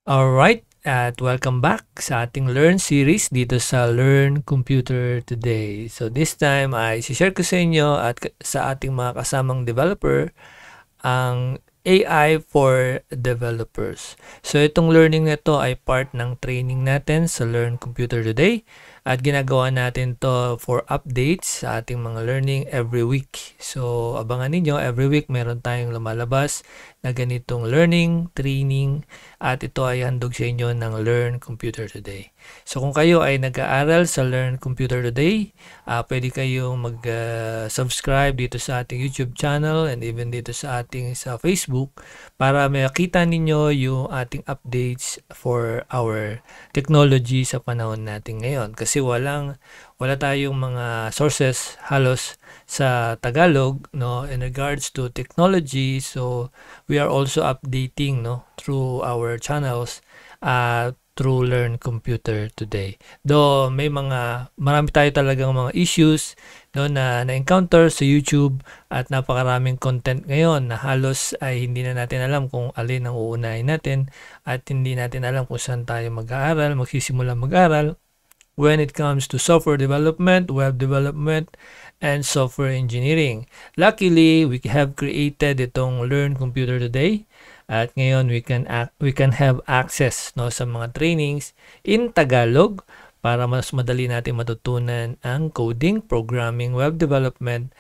Alright, at welcome back sa ating Learn series dito sa Learn Computer Today. So this time ay share ko sa inyo at sa ating mga kasamang developer ang AI for developers. So itong learning na ito ay part ng training natin sa Learn Computer Today at ginagawa natin to for updates sa ating mga learning every week. So abangan ninyo, every week meron tayong lumalabas na ganitong learning, training, at ito ay handog sa inyo ng Learn Computer Today. So kung kayo ay nag-aaral sa Learn Computer Today, pwede kayong mag-subscribe dito sa ating YouTube channel and even dito sa ating sa Facebook para makita ninyo yung ating updates for our technology sa panahon natin ngayon. Kasi wala tayong mga sources halos sa Tagalog, no, in regards to technology. So we are also updating, no, through our channels through Learn Computer Today. Though marami tayo talagang mga issues, no, na na-encounter sa YouTube at napakaraming content ngayon na halos ay hindi na natin alam kung alin ang uunahin natin at hindi natin alam kung saan tayo mag-aaral, magsisimula mag-aaral when it comes to software development, web development, and software engineering. Luckily, we have created itong Learn Computer Today at ngayon we can have access, no, sa mga trainings in Tagalog para mas madali natin matutunan ang coding, programming, web development,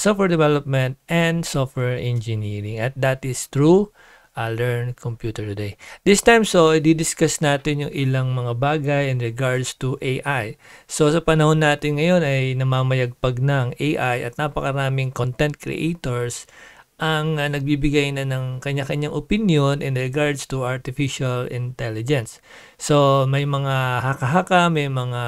software development, and software engineering. At that is through Learn Computer Today. This time, i-discuss natin yung ilang mga bagay in regards to AI. So, sa panahon natin ngayon ay namamayagpag ng AI at napakaraming content creators ang nagbibigay na ng kanya-kanyang opinion in regards to artificial intelligence. So, may mga haka-haka, may mga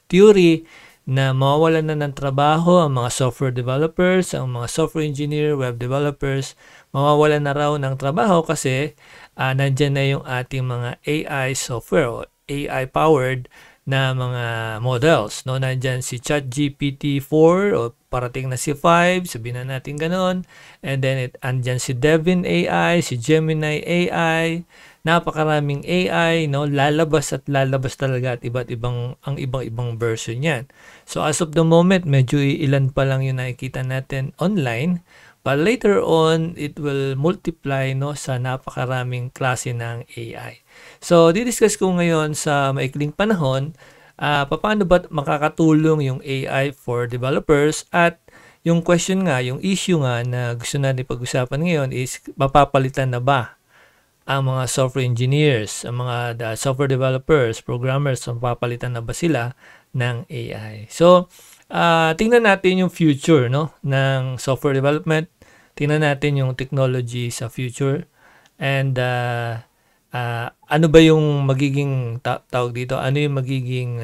theory na mawawalan na ng trabaho ang mga software developers, ang mga software engineer, web developers, mawawalan na raw ng trabaho kasi nandyan na yung ating mga AI software o AI-powered na mga models. No? Nandyan si ChatGPT-4 o parating na si 5, sabihin na natin ganon. And then andyan si Devin AI, si Gemini AI, napakaraming AI, no, lalabas at lalabas talaga at ang ibang version niyan. So as of the moment, medyo ilan pa lang yung nakikita natin online, but later on it will multiply, no, sa napakaraming klase ng AI. So didiscuss ko ngayon sa maikling panahon paano ba makakatulong yung AI for developers at yung question nga, yung issue nga na gusto natin pag-usapan ngayon is mapapalitan na ba ang mga software engineers, ang mga software developers, programmers, mapapalitan na ba sila ng AI? So, tingnan natin yung future, no, ng software development. Tingnan natin yung technology sa future. And ano ba yung magiging tawag dito? Ano yung magiging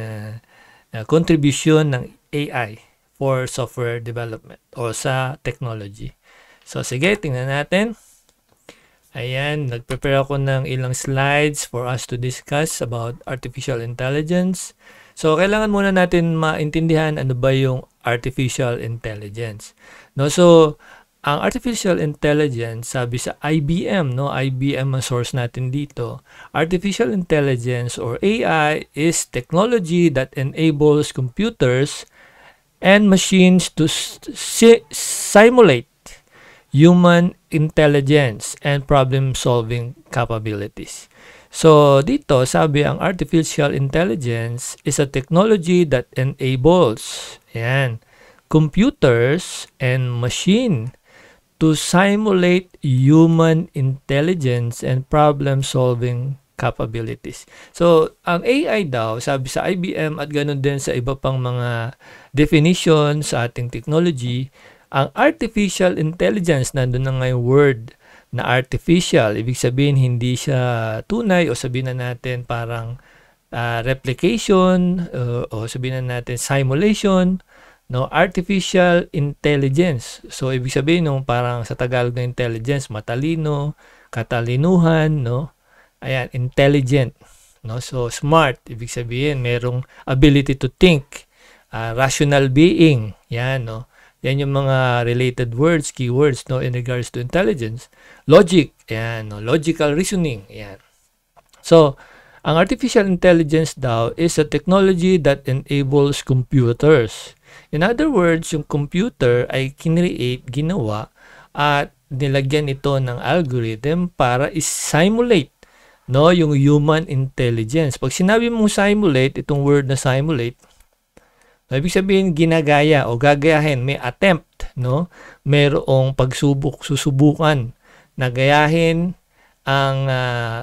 contribution ng AI for software development o sa technology? So, sige, tingnan natin. Ayan, nag-prepare ako ng ilang slides for us to discuss about artificial intelligence. So, kailangan muna natin maintindihan ano ba yung artificial intelligence. No, so ang artificial intelligence, sabi sa IBM, no, IBM ang source natin dito. Artificial intelligence or AI is technology that enables computers and machines to simulate human intelligence and problem-solving capabilities. So, dito, sabi ang artificial intelligence is a technology that enables computers and machine to simulate human intelligence and problem-solving capabilities. So, ang AI daw, sabi sa IBM at ganun din sa iba pang mga definition sa ating technology, ang artificial intelligence, nandun na nga yung word na artificial. Ibig sabihin, hindi siya tunay o sabihin na natin parang replication o sabihin na natin simulation, no, artificial intelligence. So, ibig sabihin nung parang sa Tagalog na intelligence, matalino, katalinuhan, no? Ayan, intelligent, no? So, smart, ibig sabihin, merong ability to think, rational being, yan, no? Yan yung mga related words, keywords, no, in regards to intelligence. Logic, yan, no, logical reasoning, yan. So, ang artificial intelligence daw is a technology that enables computers. In other words, yung computer ay kinreate, ginawa, at nilagyan ito ng algorithm para is-simulate, no, yung human intelligence. Pag sinabi mong simulate, itong word na simulate, ibig sabihin ginagaya o gagayahin, may attempt, no? Merong susubukan na gayahin ang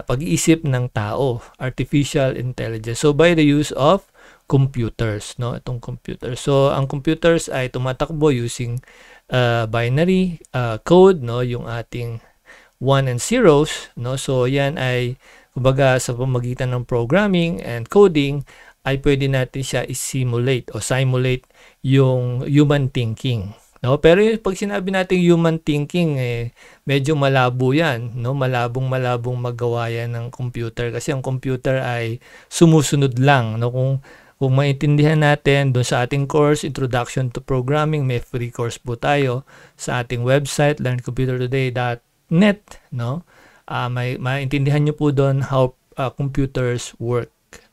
pag-iisip ng tao, artificial intelligence. So by the use of computers, no? Itong computer. So ang computers ay tumatakbo using binary code, no? Yung ating 1 and zeros, no? So yan ay kumbaga sa pamamagitan ng programming and coding ay pwede natin siya i-simulate o simulate yung human thinking, no? Pero pag sinabi natin human thinking, medyo malabo yan, no? Malabong magawa yan ng computer kasi ang computer ay sumusunod lang, no? Kung maintindihan natin doon sa ating course, Introduction to Programming, may free course po tayo sa ating website, learncomputertoday.net, no? Maintindihan nyo po doon how computers work.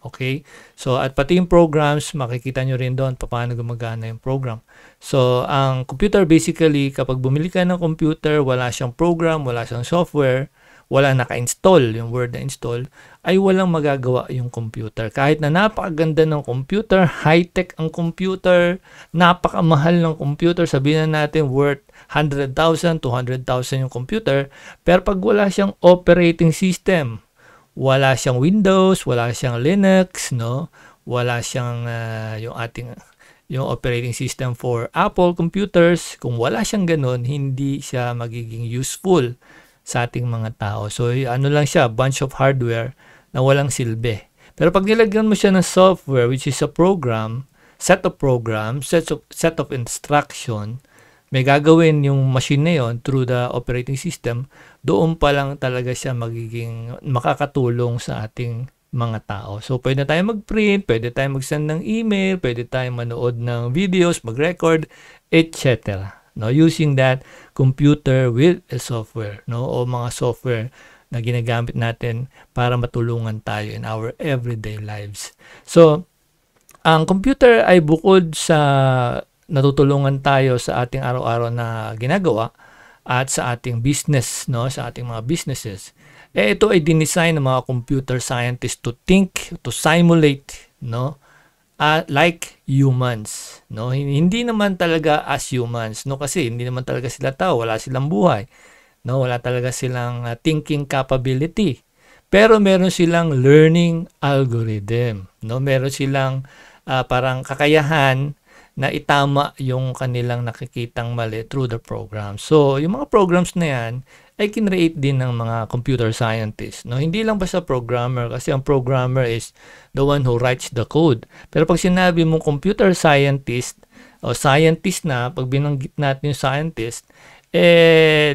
Okay? So, at pati yung programs, makikita nyo rin doon paano gumagana yung program. So, ang computer basically, kapag bumili ka ng computer, wala siyang program, wala siyang software, wala naka-install, yung word na install, ay walang magagawa yung computer. Kahit na napakaganda ng computer, high-tech ang computer, napakamahal ng computer, sabihin na natin worth 100,000, 200,000 yung computer, pero pag wala siyang operating system, wala siyang Windows, wala siyang Linux, no? Wala siyang yung operating system for Apple computers. Kung wala siyang ganun, hindi siya magiging useful sa ating mga tao. So ano lang siya, bunch of hardware na walang silbi. Pero pag nilagyan mo siya ng software, which is a program, set of programs, set of instruction, may gagawin yung machine na yon through the operating system, doon pa lang talaga siya magiging makakatulong sa ating mga tao. So, pwede tayo mag-print, pwede tayo mag-send ng email, pwede tayo manood ng videos, mag-record, etc. No, using that computer with a software, no, o mga software na ginagamit natin para matulungan tayo in our everyday lives. So, ang computer ay bukod sa natutulungan tayo sa ating araw-araw na ginagawa at sa ating business, no, sa ating mga businesses, ito ay dinesign ng mga computer scientists to think, to simulate, no, like humans, no. Hindi naman talaga as humans, no, kasi hindi naman talaga sila tao, wala silang buhay, no, wala talaga silang thinking capability. Pero meron silang learning algorithm, no, meron silang parang kakayahan na itama yung kanilang nakikitang mali through the program. So, yung mga programs na yan ay kinreate din ng mga computer scientists. No? Hindi lang basta programmer kasi ang programmer is the one who writes the code. Pero pag sinabi mong computer scientist o scientist na, pag binanggit natin yung scientist,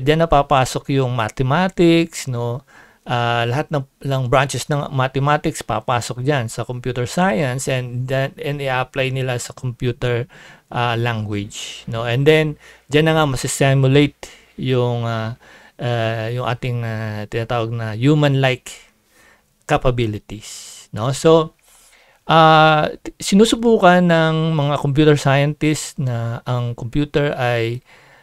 diyan na papasok yung mathematics, no? Lahat ng branches ng mathematics papasok diyan sa computer science and i-apply nila sa computer language, no, and then diyan na nga masisimulate yung ating tinatawag na human-like capabilities, no. So sinusubukan ng mga computer scientists na ang computer ay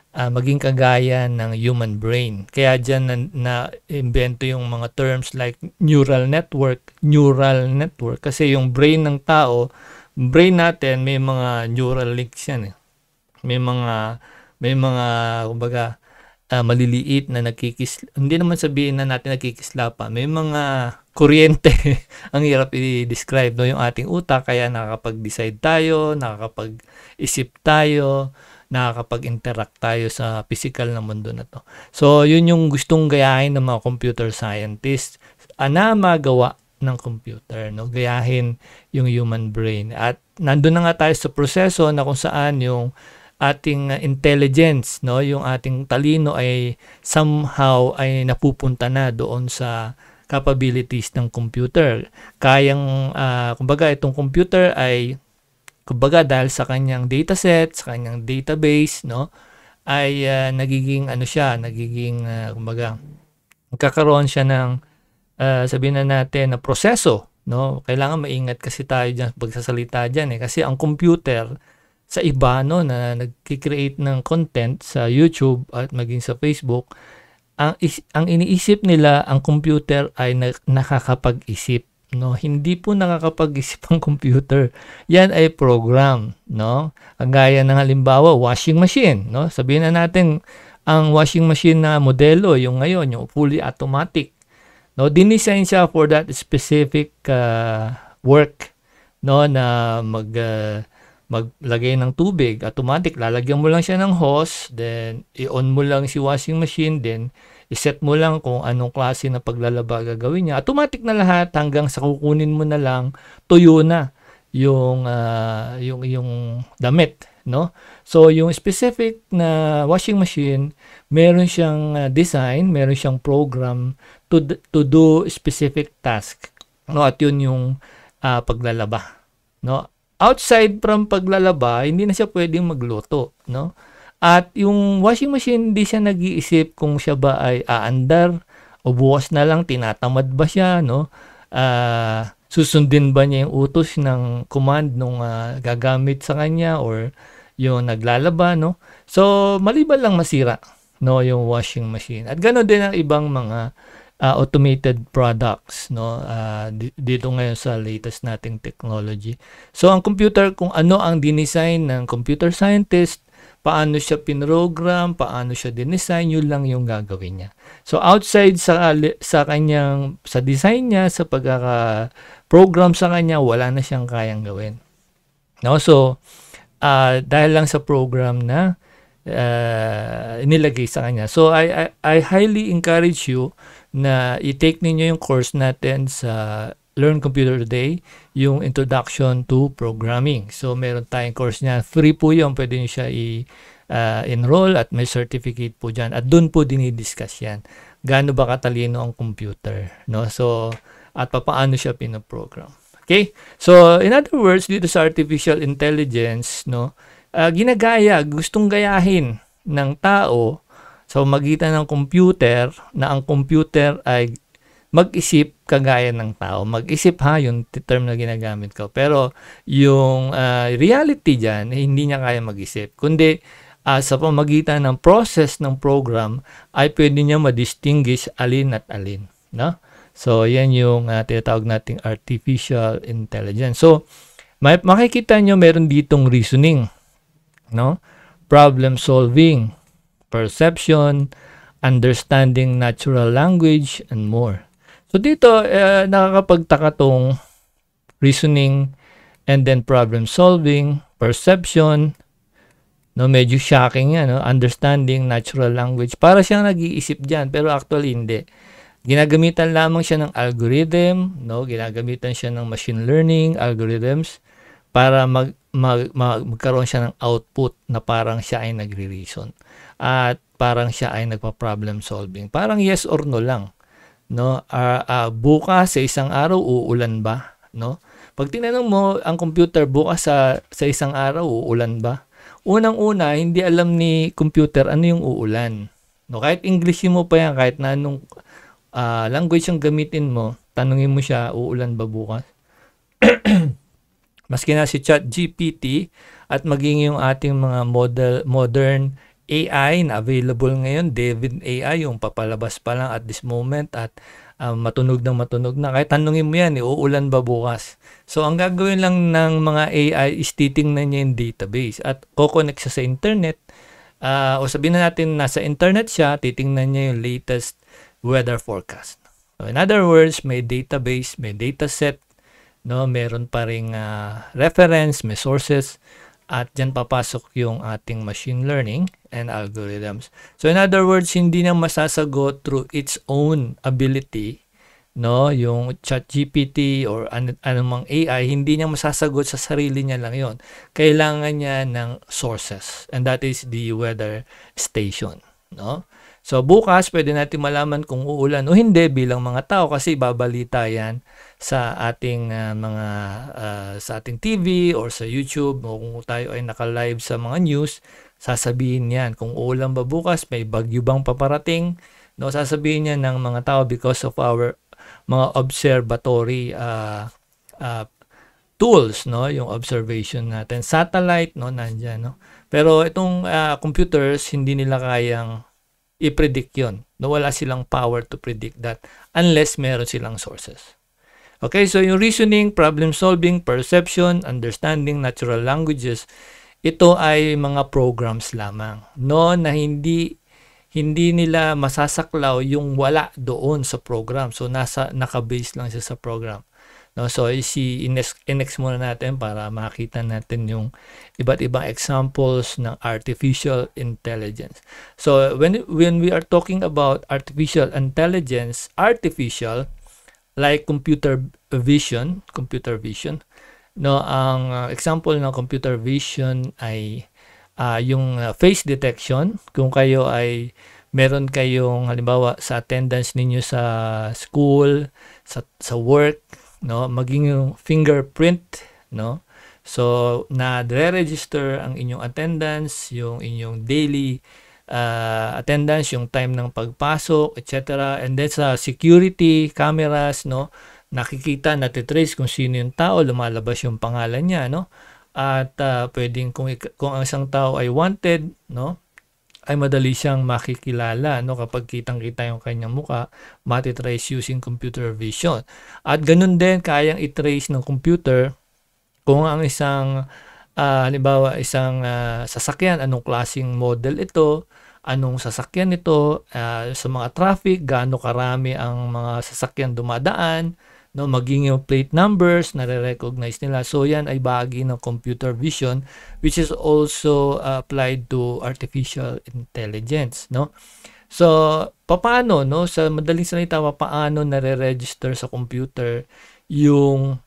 maging kagaya ng human brain. Kaya dyan na-invento yung mga terms like neural network, kasi yung brain ng tao, brain natin may mga neural links yan. May mga kumbaga maliliit na hindi naman sabihin na natin nakikislapa. May mga kuryente ang hirap i-describe, no, yung ating utak, kaya nakakapag-decide tayo, nakakapag-isip tayo, nakakapag-interact tayo sa physical na mundo na to. So, yun yung gustong gayahin ng mga computer scientists na magawa ng computer, no? Gayahin yung human brain. At nandun na nga tayo sa proseso na kung saan yung ating intelligence, no, yung ating talino ay somehow ay napupunta na doon sa capabilities ng computer. Kayang, kumbaga, itong computer ay kumbaga dahil sa kanyang dataset, sa kanyang database, no, ay nagiging kumbaga magkakaroon siya ng sabihin na natin na proseso, no? Kailangan maingat kasi tayo diyan pagsasalita diyan kasi ang computer sa iba no na nagki-create ng content sa YouTube at maging sa Facebook, ang iniisip nila ang computer ay nakakapag-isip, no? Hindi po nakakapag-isip ang computer. Yan ay program, no? Kagaya ng halimbawa, washing machine, no? Sabihin na natin ang washing machine na modelo yung ngayon, yung fully automatic. No, dinisign siya for that specific work, no, na maglagay ng tubig, automatic, lalagyan mo lang siya ng hose, then i-on mo lang si washing machine, then iset mo lang kung anong klase na paglalaba gagawin niya. Automatic na lahat hanggang sa kukunin mo na lang, tuyo na yung damit, no? So yung specific na washing machine, meron siyang design, meron siyang program to do specific task, no? At yun yung paglalaba, no? Outside from paglalaba, hindi na siya pwedeng magluto, no? At yung washing machine, hindi siya nag-iisip kung siya ba ay aandar o bukas na lang, tinatamad ba siya, no? Susundin ba niya yung utos ng command nung gagamit sa kanya or yung naglalaba, no? So, maliban lang masira, no, yung washing machine. At gano'n din ang ibang mga automated products, no, dito ngayon sa latest nating technology. So ang computer, kung ano ang dinesign ng computer scientist, paano siya pinrogram, paano siya dinesign, yun lang yung gagawin niya. So outside sa design niya, sa pagkaka-program sa kanya, wala na siyang kayang gawin. No, so dahil lang sa program na inilagay sa kanya. So I highly encourage you na i-take ninyo yung course natin sa Learn Computer Today, yung Introduction to Programming. So meron tayong course niya, free po yun, pwede nyo siya i-enroll at may certificate po dyan. At doon po dinidiscuss yan. Gaano ba katalino ang computer, no? So, at paano siya pinoprogram. Okay? So, in other words, dito sa artificial intelligence, no, gustong gayahin ng tao sa magitan ng computer, na ang computer ay mag-isip kagaya ng tao. Mag-isip yung term na ginagamit ko. Pero yung reality dyan, hindi niya kaya mag-isip. Kundi sa pamagitan ng process ng program, ay pwede niya ma-distinguish alin at alin. No? So, yan yung tinatawag nating artificial intelligence. So, makikita nyo meron ditong reasoning, no? Problem solving, perception, understanding natural language, and more. So dito, nakakapagtaka tong reasoning, and then problem solving, perception, no, medyo shocking yan, no? Understanding natural language. Para siyang nag-iisip dyan, pero actually hindi. Ginagamitan lamang siya ng algorithm, no? Ginagamitan siya ng machine learning algorithms para magkaroon siya ng output na parang siya ay nagre-reason. At parang siya ay nagpa-problem solving. Parang yes or no lang, no? Bukas sa isang araw uulan ba, no? Pag tinanong mo ang computer, bukas sa isang araw uulan ba? Unang-una, hindi alam ni computer ano yung uulan. No, kahit English mo pa yan, kahit na anong language ang gamitin mo, tanungin mo siya, uulan ba bukas? Maski na si ChatGPT at maging yung ating mga modern AI na available ngayon, David AI, yung papalabas pa lang at this moment at matunog na. Kahit tanungin mo yan, uulan ba bukas? So, ang gagawin lang ng mga AI is titingnan niya yung database at kukonek siya sa internet. O sabihin na natin, nasa internet siya, titingnan niya yung latest weather forecast. So, in other words, may database, may dataset, no, meron pa ring reference, may sources, at dyan papasok yung ating machine learning and algorithms. So in other words, hindi na masasagot through its own ability, no, yung ChatGPT or anumang AI, hindi niya masasagot sa sarili niya lang yon. Kailangan niya ng sources, and that is the weather station, no? So bukas pwede natin malaman kung uulan o hindi bilang mga tao kasi babalita yan sa ating sa ating TV or sa YouTube, o kung tayo ay naka-live sa mga news, sasabihin yan kung uulan ba bukas, may bagyo bang paparating, no, sasabihin yan ng mga tao because of our mga observatory tools, no, yung observation natin. Satellite, no, nandiyan, no. Pero itong computers, hindi nila kayang i-predict yun. No, wala silang power to predict that unless meron silang sources. Okay, so yung reasoning, problem solving, perception, understanding natural languages, ito ay mga programs lamang, no, na hindi nila masasaklaw yung wala doon sa program. So naka-base lang siya sa program. No, so i-next muna natin para makita natin yung iba't ibang examples ng artificial intelligence. So when we are talking about artificial intelligence, artificial like computer vision, no, ang example ng computer vision ay yung face detection. Kung kayo ay meron kayong halimbawa sa attendance ninyo sa school, sa work, no, maging yung fingerprint, no, so na-register ang inyong attendance, yung inyong daily attendance, yung time ng pagpasok, etc. And then sa security cameras, no, nakikita, natitrace kung sino yung tao, lumalabas yung pangalan niya, no, at pwedeng kung ang isang tao ay wanted, no, ay madali siyang makikilala, no, kapag kitang-kita yung kanyang muka, matitrace using computer vision. At ganun din kayang i-trace ng computer kung ang isang halimbawa isang sasakyan, anong klaseng model ito, anong sasakyan ito, sa mga traffic, gaano karami ang mga sasakyan dumadaan, no, maging yung plate numbers nare-recognize nila. So yan ay bahagi ng computer vision, which is also applied to artificial intelligence, no. So paano, no, sa madaling salita, paano nare-register sa computer yung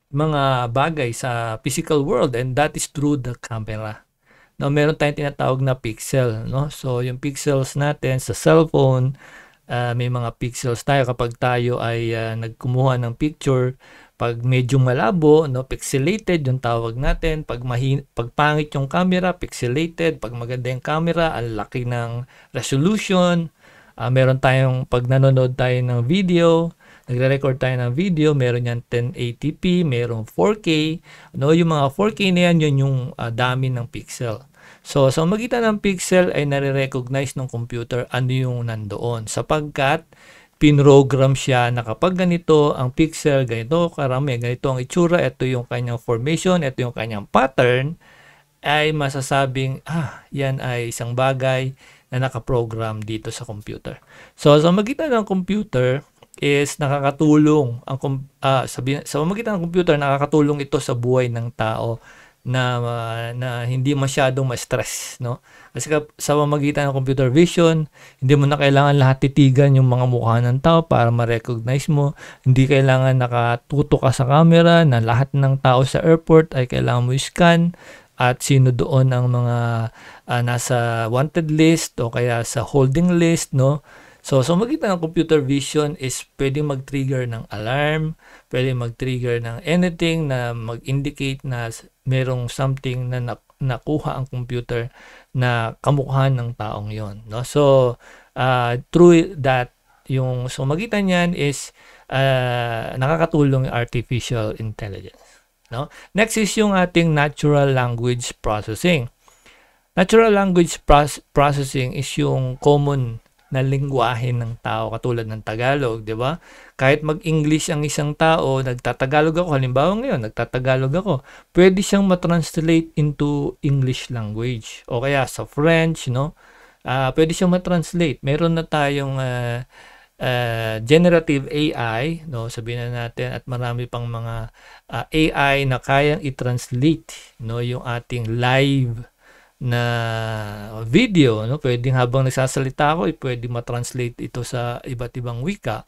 mga bagay sa physical world, and that is through the camera. No, meron tayong tinatawag na pixel, no. So yung pixels natin sa cellphone, may mga pixels tayo kapag tayo ay nagkumuha ng picture. Pag medyo malabo, no, pixelated yung tawag natin. Pag pangit yung camera, pixelated. Pag maganda yung camera, ang laki ng resolution. Meron tayong, pag nanonood tayo ng video, nagre-record tayo ng video, meron yan 1080p, meron 4K. No, yung mga 4K na yan, yun yung dami ng pixel. So, sa magitan ng pixel ay nare-recognize ng computer ano yung nandoon, sapagkat pinrogram siya na kapag ganito ang pixel, ganito karami, ganito ang itsura, ito yung kanyang formation, ito yung kanyang pattern, ay masasabing, yan ay isang bagay na nakaprogram dito sa computer. So, sa magitan ng computer is nakakatulong, sa magitan ng computer, nakakatulong ito sa buhay ng tao, na hindi masyadong ma-stress, no? Kasi sa pamamagitan ng computer vision, hindi mo na kailangan lahat titigan yung mga mukha ng tao para ma-recognize mo. Hindi kailangan nakatuto ka sa camera na lahat ng tao sa airport ay kailangan mo i-scan at sino doon ang mga nasa wanted list o kaya sa holding list, no? So, sa magitan ng computer vision is pwedeng mag-trigger ng alarm, pwedeng mag-trigger ng anything na mag-indicate na merong something na nakuha ang computer na kamukha ng taong yon, no? So, through that, yung sa magitan niyan is nakakatulong yung artificial intelligence, no? Next is yung ating natural language processing. Natural language processing is yung common na lingwahe ng tao, katulad ng Tagalog, di ba? Kahit mag-English ang isang tao, nagtatagalog ako, halimbawa ngayon, nagtatagalog ako, pwede siyang matranslate into English language. O kaya sa French, no? Pwede siyang matranslate. Meron na tayong generative AI, no? Sabihin na natin, at marami pang mga AI na kayang i-translate, no, yung ating live na video, no? Pwedeng habang nagsasalita ako, pwedeng ma-translate ito sa iba't ibang wika.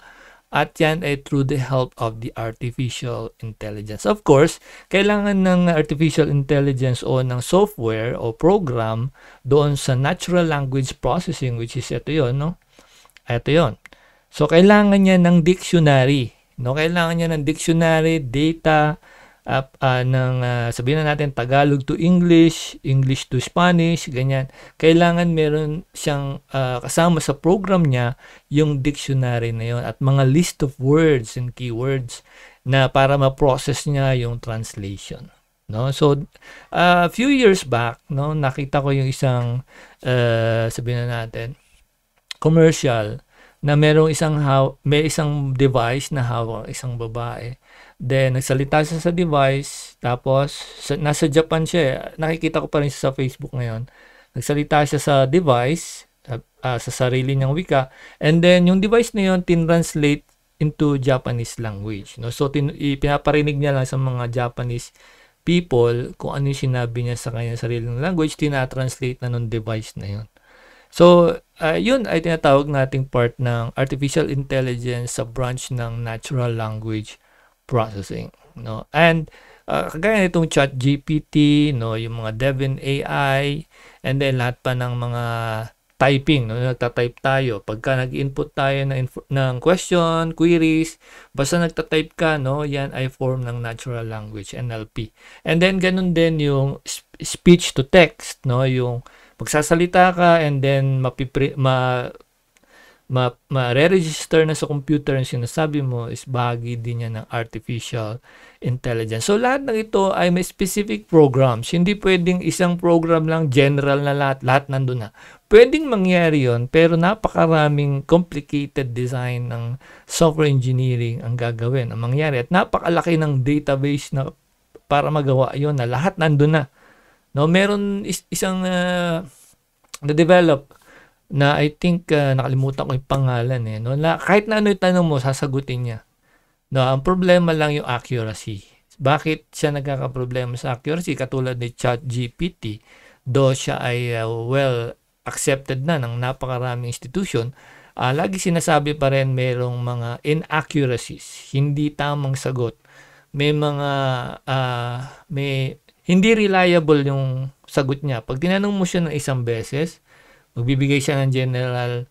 At yan ay through the help of the artificial intelligence. Of course, kailangan ng artificial intelligence o ng software o program doon sa natural language processing, which is ito yon, no? Ito yon. So, kailangan niya ng dictionary, no? Kailangan niya ng dictionary, data, sabihin na natin Tagalog to English, English to Spanish, ganyan. Kailangan meron siyang kasama sa program niya yung dictionary na yun at mga list of words and keywords na para ma-process niya yung translation. No? So, a few years back, no, nakita ko yung isang, sabihin na natin, commercial na may isang device na hawak isang babae. Then, nagsalita siya sa device, tapos, nasa Japan siya eh. Nakikita ko pa rin siya sa Facebook ngayon. Nagsalita siya sa device, sa sarili niyang wika, and then, yung device na yun, tin-translate into Japanese language. No? So, pinaparinig niya lang sa mga Japanese people kung ano yung sinabi niya sa kanyang sariling language, tina-translate na nung device na yun. So, yun ay tinatawag nating part ng artificial intelligence sa branch ng natural language processing, no? And kagaya nitong ChatGPT, no, yung mga Devin AI, and then lahat pa ng mga typing, no, nagta-type tayo. Pagka nag-input tayo ng question, queries, basta nagta-type ka, no, yan ay form ng natural language, NLP. And then ganun din yung speech to text, no, yung magsasalita ka and then ma-re-register na sa computer ang sinasabi mo is bahagi din yan ng artificial intelligence. So, lahat ng ito ay may specific programs. Hindi pwedeng isang program lang, general na lahat nandun na. Pwedeng mangyari yon pero napakaraming complicated design ng software engineering ang gagawin, ang mangyari. At napakalaki ng database na para magawa yon na lahat nandun na. No, meron isang na-develop na I think nakalimutan ko yung pangalan eh. No? Kahit na ano yung tanong mo, sasagutin niya. No, ang problema lang yung accuracy. Bakit siya nagkakaproblema sa accuracy? Katulad ni ChatGPT, though siya ay well accepted na ng napakaraming institution, lagi sinasabi pa rin merong mga inaccuracies, hindi tamang sagot. May mga hindi reliable yung sagot niya. Pag tinanong mo siya ng isang beses, magbibigay siya ng general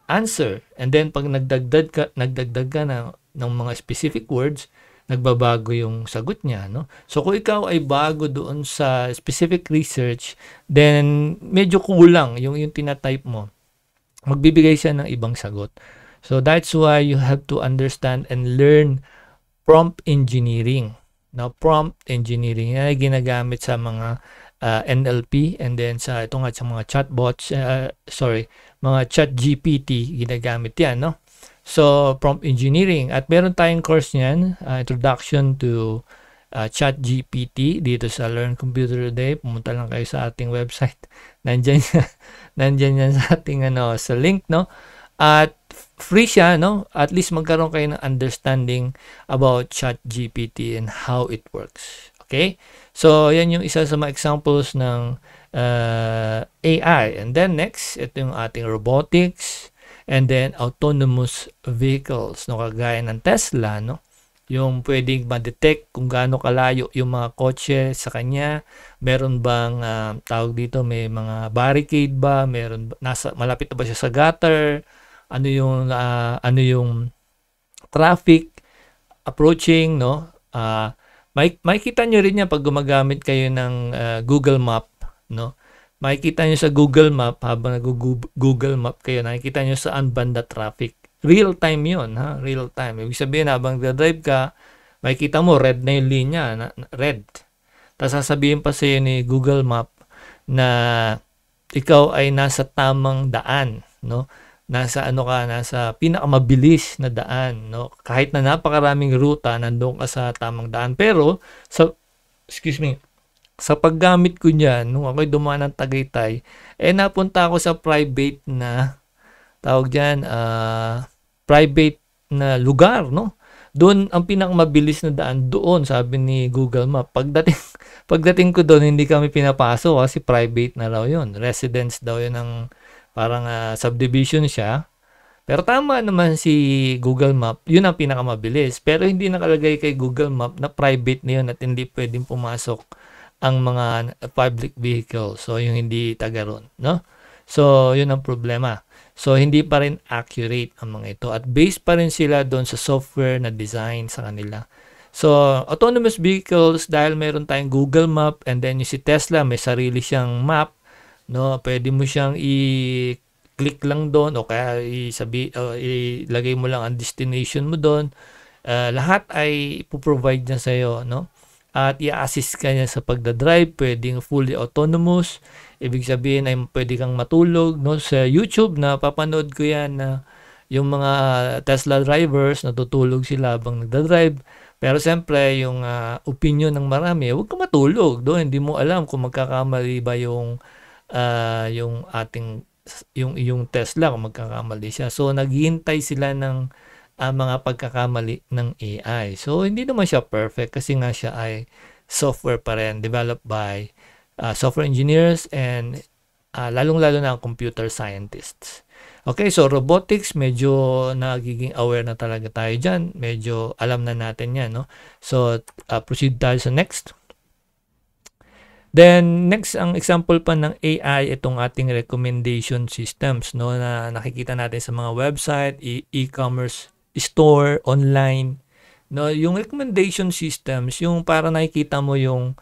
answer. And then, pag nagdagdag ka ng mga specific words, nagbabago yung sagot niya. No? So, kung ikaw ay bago doon sa specific research, then medyo kulang yung tinatype mo. Magbibigay siya ng ibang sagot. So, that's why you have to understand and learn prompt engineering. Now, prompt engineering yan ay ginagamit sa mga NLP and then sa mga chatbots, mga ChatGPT, ginagamit yan, no? So, prompt engineering. At meron tayong course niyan, Introduction to ChatGPT dito sa Learn Computer Today. Pumunta lang kayo sa ating website. Nandyan yan sa ating sa link, no? At free siya, no? At least magkaroon kayo ng understanding about ChatGPT and how it works. Okay? So, yan yung isa sa mga examples ng AI. And then next, ito yung ating robotics and then autonomous vehicles, no? Kagaya ng Tesla, no? Yung pwedeng ma-detect kung gaano kalayo yung mga kotse sa kanya. Meron bang tawag dito, may mga barricade ba? Malapit na ba siya sa gutter? Ano yung traffic approaching, no? Makikita nyo rin yan pag gumagamit kayo ng Google Map, no? Makikita nyo sa Google Map, habang nag-Google Map kayo, nakikita nyo saan banda traffic. Real time yun, ha? Real time. Ibig sabihin, habang drive ka, makikita mo, red na yung linya, red. Tapos sasabihin pa sa'yo ni Google Map na ikaw ay nasa tamang daan, no? Nasa pinakamabilis na daan, no? Kahit na napakaraming ruta, nandoon ka sa tamang daan. Pero sa paggamit ko niyan, nung ako'y dumaan ng Tagaytay, napunta ako sa private na private na lugar, no? Doon ang pinakamabilis na daan doon, sabi ni Google Map. Pagdating ko doon, hindi kami pinapasok kasi private na raw 'yon. Residence daw 'yon ng parang subdivision siya. Pero tama naman si Google Map, yun ang pinakamabilis. Pero hindi nakalagay kay Google Map na private na yun at hindi pwedeng pumasok ang mga public vehicle. So, yung hindi taga ron, no? So, yun ang problema. So, hindi pa rin accurate ang mga ito. At based pa rin sila doon sa software na design sa kanila. So, autonomous vehicles, dahil meron tayong Google Map, and then yung si Tesla, may sarili siyang map, no? Pwede mo siyang i-click lang doon, o kaya ilagay mo lang ang destination mo doon. Lahat ay ipoprovide niya sa'yo, no? At i-assist ka niya sa pagdadrive, pwedeng fully autonomous. Ibig sabihin ay pwede kang matulog, no? Sa YouTube, na papanood ko yan na yung mga Tesla drivers, natutulog sila habang nagdadrive. Pero siyempre, yung opinion ng marami, huwag ka matulog. Hindi mo alam kung magkakamali ba yung yung Tesla, kung magkakamali siya. So, naghihintay sila ng mga pagkakamali ng AI. So, hindi naman siya perfect kasi nga siya ay software pa rin, developed by software engineers and lalong-lalo na ang computer scientists. Okay, so robotics, medyo nagiging aware na talaga tayo dyan. Medyo alam na natin yan, no? So, proceed tayo sa next. Then, next, ang example pa ng AI, itong ating recommendation systems, no? Na nakikita natin sa mga website, e-commerce store, online. No? Yung recommendation systems, yung para nakikita mo yung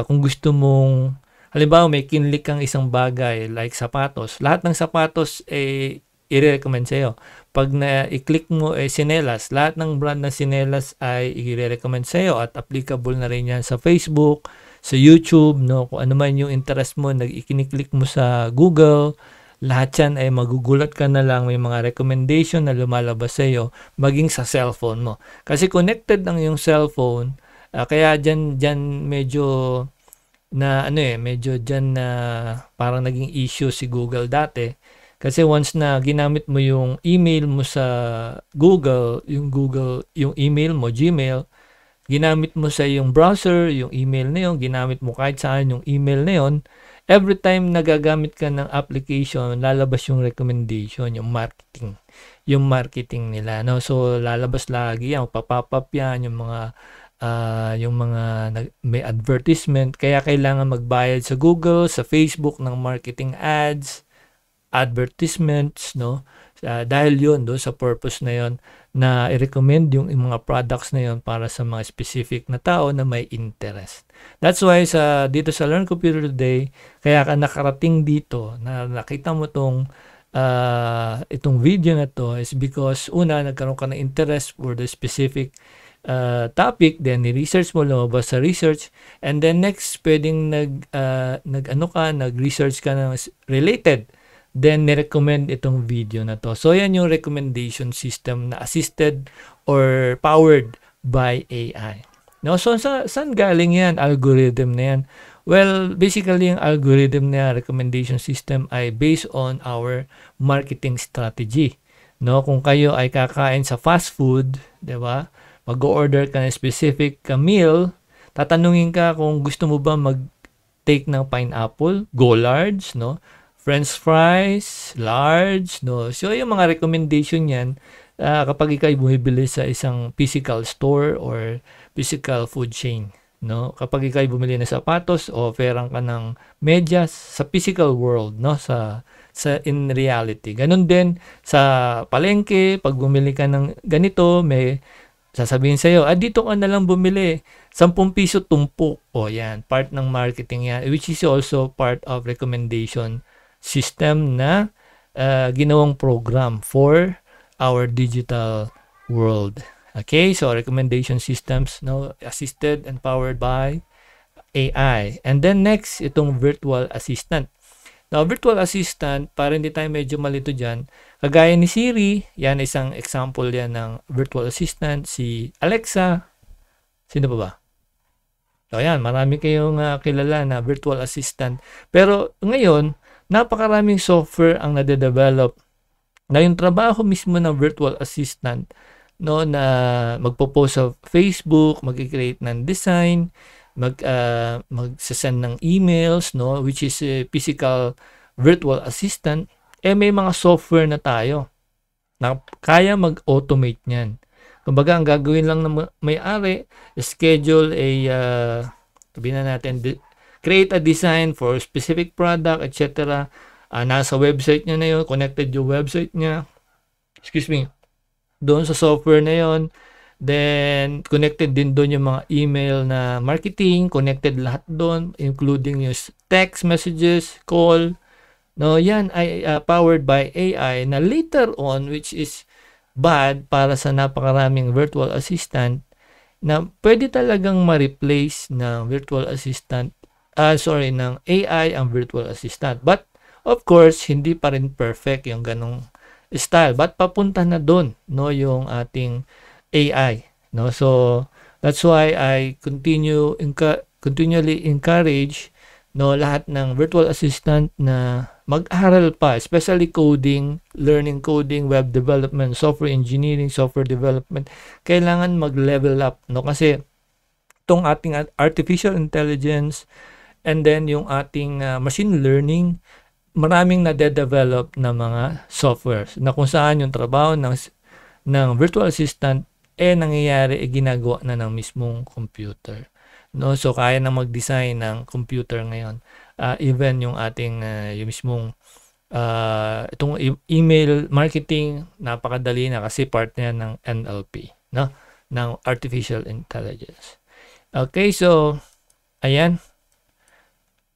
kung gusto mong, halimbawa may kinlik kang isang bagay like sapatos, lahat ng sapatos i-recommend sa'yo. Pag i-click mo sinelas, lahat ng brand ng sinelas ay i-recommend sa'yo at applicable na rin yan sa Facebook, sa YouTube, no? Kung ano man yung interest mo, i-click mo sa Google, lahat yan ay magugulat ka na lang, may mga recommendation na lumalabas sa'yo, maging sa cellphone mo. Kasi connected ang yung cellphone, kaya dyan medyo na medyo dyan na parang naging issue si Google dati. Kasi once na ginamit mo yung email mo sa Google, yung email mo, Gmail, ginamit mo sa yung browser, yung email na yun, ginamit mo kahit saan yung email na yun, every time nagagamit ka ng application, lalabas yung recommendation, yung marketing nila, no? So, lalabas lagi yan, pop up yan, yung mga may advertisement, kaya kailangan magbayad sa Google, sa Facebook ng marketing ads, advertisements, no? Dahil yun, sa purpose na yun, na i-recommend yung mga products na yun para sa mga specific na tao na may interest. That's why dito sa Learn Computer Today, kaya ka nakarating dito, na nakita mo itong video na to is because una, nagkaroon ka ng interest for the specific topic, then ni-research mo, lumabas sa research, and then next, pwedeng nag-research ka ng related, then ni-recommend itong video na to. So, yan yung recommendation system na assisted or powered by AI. No? So, saan galing yan? Algorithm na yan. Well, basically, yung algorithm na recommendation system ay based on our marketing strategy. No? Kung kayo ay kakain sa fast food, di ba? Mag-order ka ng specific meal, tatanungin ka kung gusto mo ba mag-take ng pineapple, go large, no? French fries, large, no? So, yung mga recommendation yan, kapag ikaw bumibili sa isang physical store or physical food chain, no? Kapag ikaw bumili ng sapatos o offeran ka ng medyas sa physical world, no? Sa in reality. Ganun din sa palengke, pag bumili ka ng ganito, may sasabihin sa'yo, dito ka na lang bumili. 10 piso tumpok. O yan, part ng marketing yan, which is also part of recommendation system na ginawang program for our digital world. Okay, so recommendation systems, no, assisted and powered by AI. And then next, itong virtual assistant. Now, virtual assistant, para hindi tayo medyo malito dyan, kagaya ni Siri, yan isang example yan ng virtual assistant, si Alexa, sino pa ba? So, yan, marami kayong kilala na virtual assistant. Pero ngayon, napakaraming software ang nade-develop na yung trabaho mismo ng virtual assistant, no, na magpo-post sa Facebook, mag-create ng design, mag-send ng emails, no, which is a physical virtual assistant, may mga software na tayo na kaya mag-automate niyan. Kumbaga, ang gagawin lang ng may-ari, schedule sabihin na natin, create a design for specific product, etc. Nasa website niya na yun, connected yung website niya, doon sa software na yun, Then, connected din doon yung mga email na marketing, connected lahat doon, including yung text messages, call. No, yan ay powered by AI na later on, which is bad para sa napakaraming virtual assistant, na pwede talagang ma-replace ng virtual assistant, ng AI ang virtual assistant. But, of course, hindi pa rin perfect yung ganong style. But papunta na doon, no, yung ating AI, no? So that's why I continually encourage, no, lahat ng virtual assistant na mag-aral pa, especially coding, learning coding, web development, software engineering, software development. Kailangan mag-level up, no? Kasi itong ating artificial intelligence and then yung ating machine learning, maraming nade-develop na mga softwares na kung saan yung trabaho ng virtual assistant nangyayari, ginagawa na ng mismong computer, no? So kaya na mag-design ng computer ngayon, even yung ating yung mismong itong email marketing, napakadali na kasi part niya ng NLP, no, ng artificial intelligence. Okay, so ayan.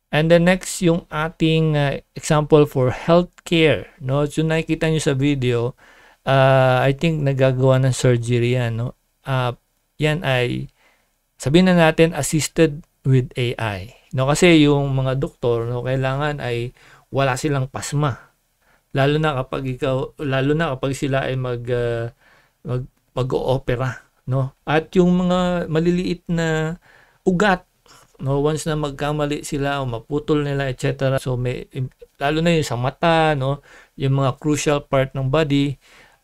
And the next, yung ating example for healthcare, no? So nakikita nyo sa video, I think nagagawa ng surgery yan, no? Yan ay, sabihin na natin, assisted with AI, no? Kasi yung mga doktor, no, kailangan ay wala silang pasma. Lalo na kapag sila ay mag-oopera, no? At yung mga maliliit na ugat, no, once na magkamali sila o maputol nila, etc. So lalo na yung sa mata, no, yung mga crucial part ng body,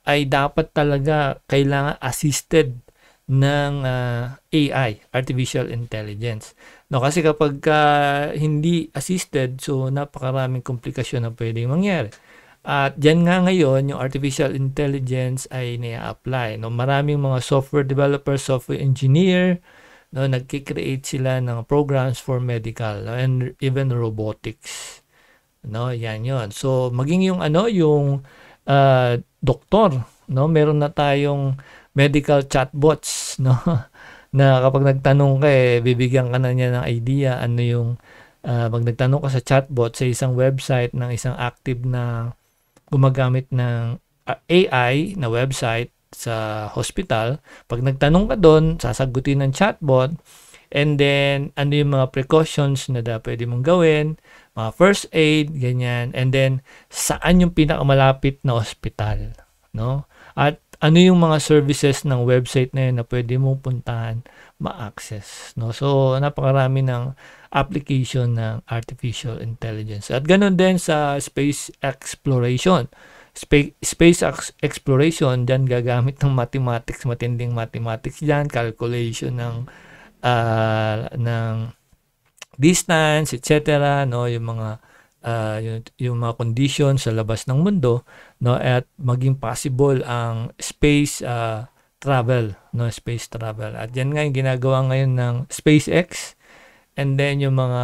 ay dapat talaga kailangan assisted ng AI, artificial intelligence. No, kasi kapag hindi assisted, so napakaraming komplikasyon na pwedeng mangyari. At dyan nga ngayon, yung artificial intelligence ay nia-apply. No, maraming mga software developers, software engineer, no, nagki-create sila ng programs for medical, no, and even robotics. No, yan yon. So maging yung doktor, no, meron na tayong medical chatbots, no, na kapag nagtanong ka, bibigyan ka na niya ng idea ano yung pag nagtanong ka sa chatbot sa isang website ng isang active na gumagamit ng AI na website sa hospital, pag nagtanong ka doon, sasagutin ng chatbot, and then ano yung mga precautions na pwede mong gawin, mga first aid, ganyan, and then saan yung pinakamalapit na hospital, no? At ano yung mga services ng website na yun na pwede mong puntahan, ma-access, no? So napakarami ng application ng artificial intelligence. At ganoon din sa space exploration. Space exploration, dyan gagamit ng mathematics, matinding mathematics dyan, calculation ng distance, etc., no, yung mga conditions sa labas ng mundo, no, at maging possible ang space travel, no, space travel. At yan nga yung ginagawa ngayon ng SpaceX, and then yung mga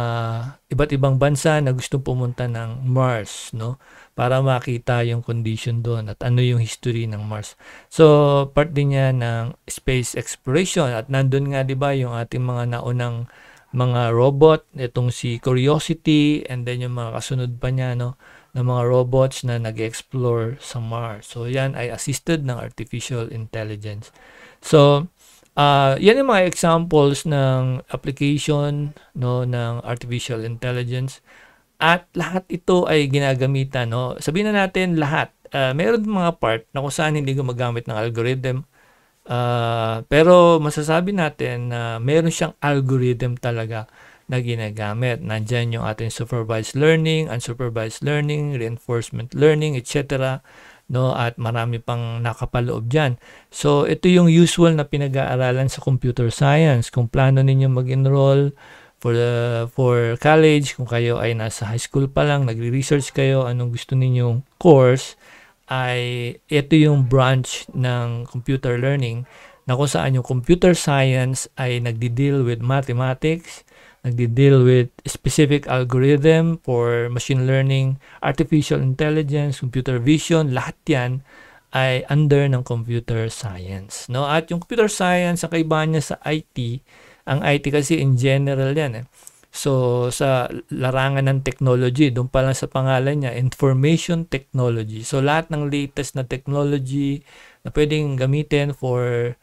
iba't ibang bansa na gustong pumunta ng Mars, no, para makita yung condition doon at ano yung history ng Mars. So part din yan ng space exploration. At nandun nga, di ba, yung ating mga naunang mga robot, itong si Curiosity, and then yung mga kasunod pa niya, no, ng mga robots na nag-explore sa Mars. So yan ay assisted ng artificial intelligence. So yan yung mga examples ng application, no, ng artificial intelligence. At lahat ito ay ginagamitan, no. Sabihin na natin lahat. Meron mga part na kung saan hindi gumagamit ng algorithm. Pero masasabi natin na meron siyang algorithm talaga na ginagamit. Nandyan yung ating supervised learning, unsupervised learning, reinforcement learning, etc., no, at marami pang nakapaloob dyan. So ito yung usual na pinag-aaralan sa computer science. Kung plano ninyo mag-enroll for college, kung kayo ay nasa high school pa lang, nagre-research kayo anong gusto ninyong course, ay ito yung branch ng computer learning na kung saan yung computer science ay nagdi-deal with mathematics, nagdi-deal with specific algorithm for machine learning, artificial intelligence, computer vision, lahat yan ay under ng computer science, no? At yung computer science, ang kaibahan niya sa IT, ang IT kasi in general yan eh. So, sa larangan ng technology, doon pa lang sa pangalan niya, information technology. So, lahat ng latest na technology na pwedeng gamitin for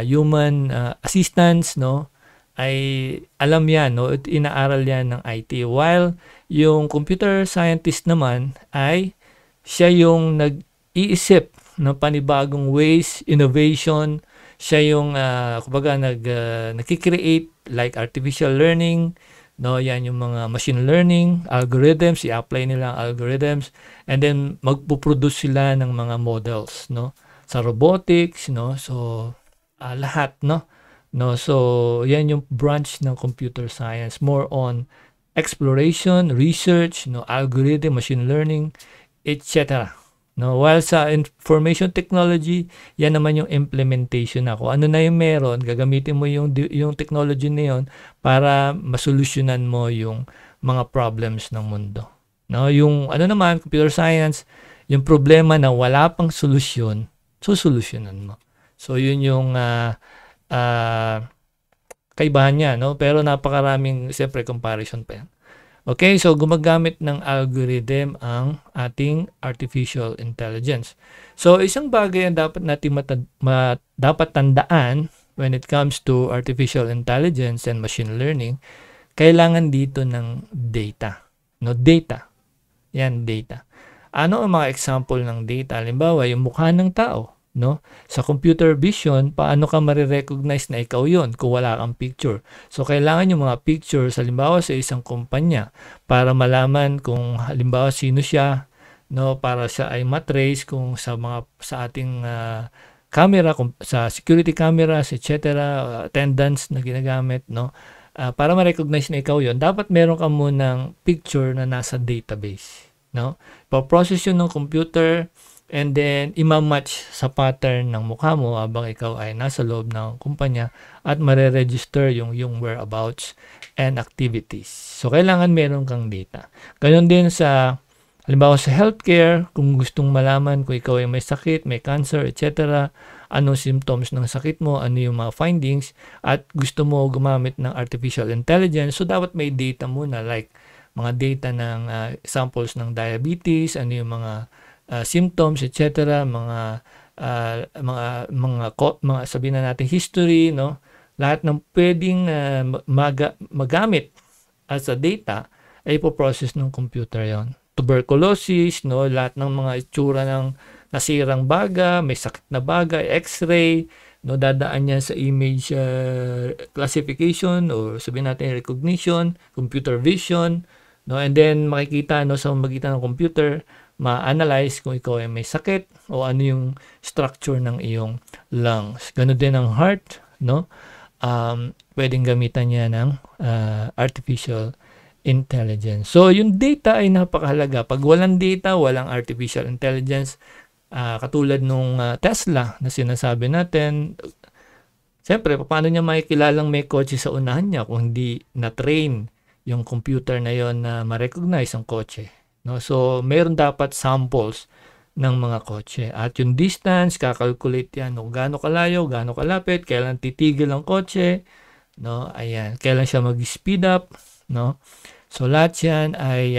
human assistance, no? Ay alam yan, no? Inaaral yan ng IT. While yung computer scientist naman ay siya yung nag-iisip ng panibagong ways, innovation. Siya yung kumbaga nagki-create like artificial learning, no? Yan yung mga machine learning algorithms, i-apply nila ang algorithms, and then magpo-produce sila ng mga models, no? Sa robotics, no? So lahat, no? So yan yung branch ng computer science, more on exploration, research, no, algorithm, machine learning, etc. No, while sa information technology, yan naman yung implementation na. Kung ano na yung meron, gagamitin mo yung technology na yun para masolusyonan mo yung mga problems ng mundo. No, yung ano naman, computer science, yung problema na wala pang solusyon, susolusyonan mo. So yun yung kaibahan niya, no? Pero napakaraming, siyempre, comparison pa yan. Okay, so gumagamit ng algorithm ang ating artificial intelligence. So isang bagay ang dapat natin dapat tandaan when it comes to artificial intelligence and machine learning, kailangan dito ng data. No, data. Yan, data. Ano ang mga example ng data? Halimbawa, yung mukha ng tao. No? Sa computer vision, paano ka marirecognize na ikaw yon kung wala kang picture? So, kailangan yung mga pictures, halimbawa sa isang kumpanya, para malaman kung halimbawa sino siya, no? Para siya ay matrace kung sa ating camera, sa security cameras, etc., attendance na ginagamit, no? Para ma-recognize na ikaw yon, dapat meron ka munang picture na nasa database, no? Pa-process yun ng computer, and then ima-match sa pattern ng mukha mo habang ikaw ay nasa loob ng kumpanya at mare-register yung whereabouts and activities. So, kailangan meron kang data. Ganon din sa, halimbawa sa healthcare, kung gustong malaman kung ikaw ay may sakit, may cancer, etc., anong symptoms ng sakit mo, ano yung mga findings, at gusto mo gumamit ng artificial intelligence, so dapat may data muna, like mga data ng samples ng diabetes, ano yung mga symptoms, etc., mga sabihin na natin history, no? Lahat ng pwedeng magamit as a data ay ipo-process ng computer 'yon. Tuberculosis, no? Lahat ng mga itsura ng nasirang baga, may sakit na baga, x-ray, no? Dadaan yan sa image classification o sabihin natin recognition, computer vision, no? And then makikita, no, sa magitan ng computer, ma-analyze kung ikaw ay may sakit o ano yung structure ng iyong lungs. Ganun din ang heart, no? Pwedeng gamitan niya ng artificial intelligence. So, yung data ay napakahalaga. Pag walang data, walang artificial intelligence. Katulad nung Tesla na sinasabi natin, siyempre, paano niya makikilalang may kotse sa unahan niya kung hindi na-train yung computer na yon na ma-recognize ang kotse? No, so mayroon dapat samples ng mga kotse. At yung distance, kakalculate yan, no, gaano kalayo, gaano kalapit, kailan titigil ang kotse, no? Ayan, kailan siya mag-speed up, no? So lahat yan ay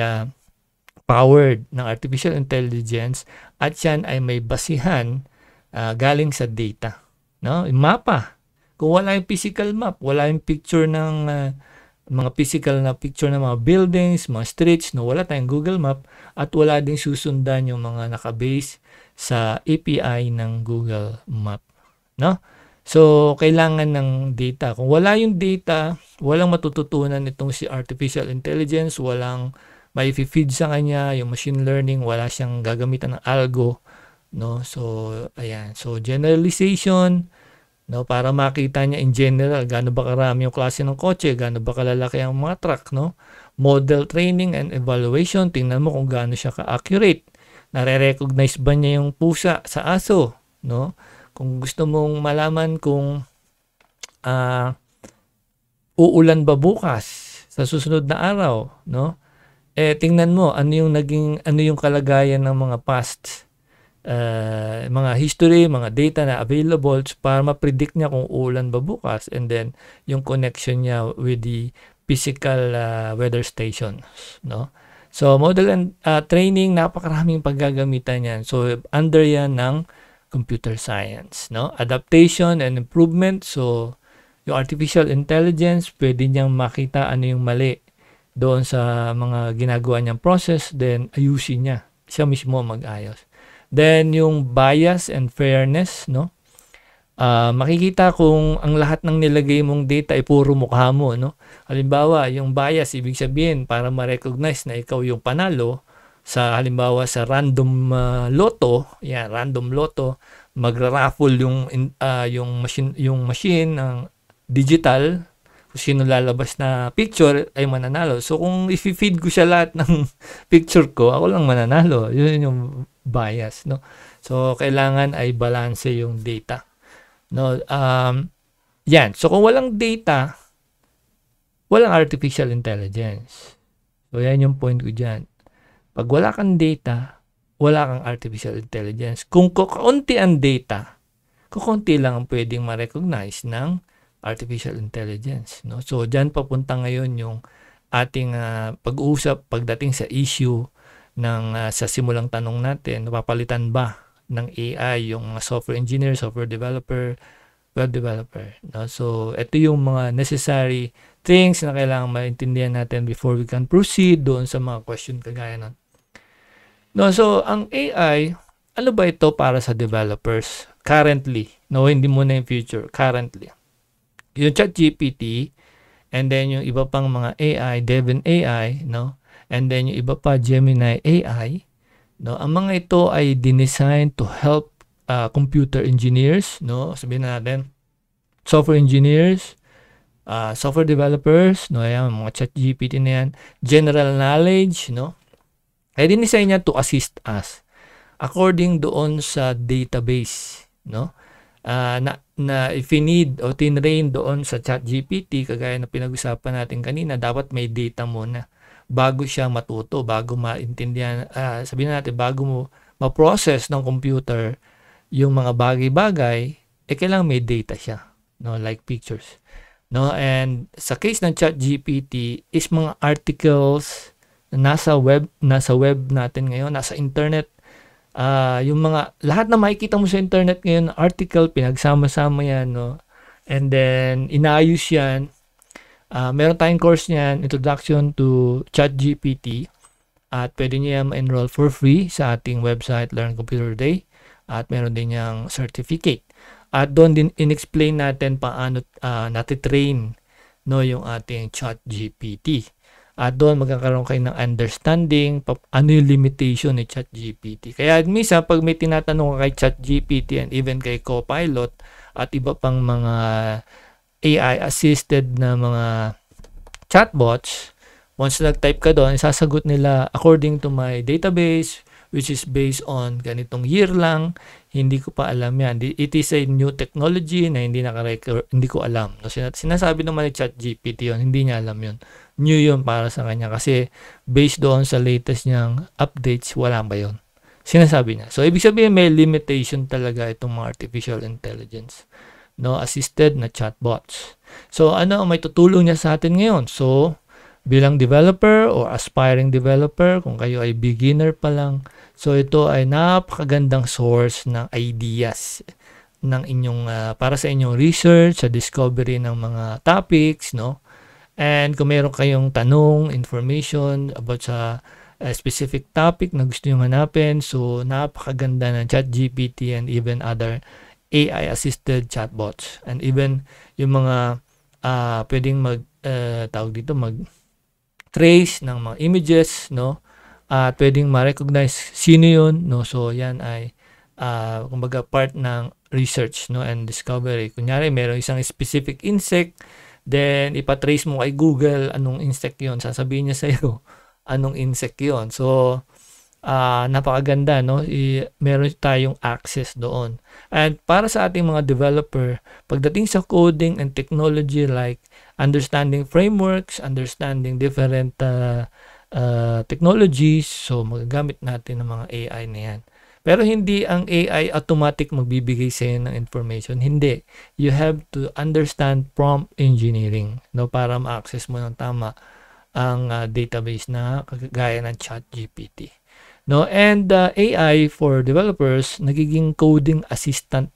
powered ng artificial intelligence at yan ay may basihan galing sa data, no? Yung mapa. Kung wala yung physical map, wala yung picture ng mga physical na picture ng mga buildings, mga streets, no, wala tayong Google Map at wala ding susundan yung mga nakabase sa API ng Google Map, no? So, kailangan ng data. Kung wala yung data, walang matututunan itong si artificial intelligence, walang may feed sa kanya, yung machine learning, wala siyang gagamitan ng algo, no? So, ayan. So, generalization, no, para makita niya in general gaano ba karami yung klase ng kotse, gaano ba kalalaki ang mga truck, no? Model training and evaluation, tingnan mo kung gaano siya ka-accurate. Nare-recognize ba niya yung pusa sa aso, no? Kung gusto mong malaman kung uulan ba bukas sa susunod na araw, no? Tingnan mo ano yung kalagayan ng mga past mga history, mga data na available para ma-predict niya kung uulan ba bukas, and then yung connection niya with the physical weather stations, no? So model and training, napakaraming paggagamitan yan. So under yan ng computer science, no? Adaptation and improvement. So yung artificial intelligence, pwede niyang makita ano yung mali doon sa mga ginagawa niyang process, then ayusin niya. Siya mismo mag-ayos. Then yung bias and fairness, no? Makikita kung ang lahat ng nilagay mong data ay puro mukha mo, no? Halimbawa, yung bias, ibig sabihin para ma-recognize na ikaw yung panalo sa halimbawa sa random loto, yan, random loto, magra-raffle yung machine ng digital, kung sino lalabas na picture ay mananalo. So kung i-feed ko siya lahat ng picture ko, ako lang mananalo. Yun yung bias, no? So kailangan ay balance yung data. No, yan. So kung walang data, walang artificial intelligence. So yan yung point ko dyan. Pag wala kang data, wala kang artificial intelligence. Kung kukunti ang data, kukunti lang ang pwedeng ma-recognize ng artificial intelligence, no? So dyan papunta ngayon yung ating pag-uusap pagdating sa issue ng sa simulang tanong natin, napapalitan ba ng AI yung software engineer, software developer, web developer, no? So ito yung mga necessary things na kailangan maintindihan natin before we can proceed doon sa mga question kagaya nun. No, so ang AI, ano ba ito para sa developers currently? No, hindi muna yung future, currently. Yung ChatGPT, and then yung iba pang mga AI, Devin AI, no? And then yung iba pa, Gemini AI, no? Ang mga ito ay dinesign to help computer engineers, no? Sabihin na natin, software engineers, software developers, no? Ayan, mga ChatGPT na yan, general knowledge, no? Ay dinesign niya to assist us according doon sa database, no? Na if you need o tinrain doon sa ChatGPT, kagaya na pinag-usapan natin kanina, dapat may data muna bago siya matuto, bago maintindihan, sabihin natin, bago mo ma-process ng computer yung mga bagay-bagay, kailangan may data siya, no? Like pictures, no? And sa case ng ChatGPT is mga articles na nasa web natin ngayon, nasa internet. Yung mga lahat na makikita mo sa internet ngayon, article, pinagsama-sama yan, no? And then inaayos yan. Meron tayong course niyan, Introduction to ChatGPT, at pwede niya ma-enroll for free sa ating website, Learn Computer Day, at meron din niyang certificate. At doon din in-explain natin paano natitrain, no, yung ating ChatGPT. At doon magkakaroon kayo ng understanding ano yung limitation ni ChatGPT. Kaya minsan pag may tinatanong ka kay ChatGPT and even kay Copilot at iba pang mga AI assisted na mga chatbots, once nag-type ka doon, sasagot nila according to my database, which is based on ganitong year lang, hindi ko pa alam yan. It is a new technology na hindi hindi ko alam. So, sinasabi naman ni ChatGPT yun, hindi niya alam yun. New yun para sa kanya kasi based doon sa latest niyang updates, wala ba yun? Sinasabi niya. So, ibig sabihin may limitation talaga itong mga artificial intelligence, no, assisted na chatbots. So, ano ang may tutulong niya sa atin ngayon? So, bilang developer or aspiring developer, kung kayo ay beginner pa lang, so ito ay napakagandang source ng ideas ng inyong para sa inyong research, sa discovery ng mga topics, no? And kung meron kayong tanong, information about sa specific topic na gusto nyo hanapin, so napakaganda ng ChatGPT and even other AI-assisted chatbots. And even yung mga pwedeng mag-trace ng mga images, no? At pwedeng ma-recognize sino yun, no? So yan ay kumbaga part ng research, no, and discovery. Kunyari meron isang specific insect, then ipatrace mo kay Google anong insect yon, sasabihin niya sa iyo anong insect yon. So napakaganda, no? Meron tayong access doon. And para sa ating mga developer, pagdating sa coding and technology, like understanding frameworks, understanding different technologies, so magagamit natin ng mga AI na yan Pero hindi ang AI automatic magbibigay sa ng information. Hindi. You have to understand prompt engineering, no, para ma-access mo ng tama ang database na kagaya ng ChatGPT. No, and AI for developers, nagiging coding assistant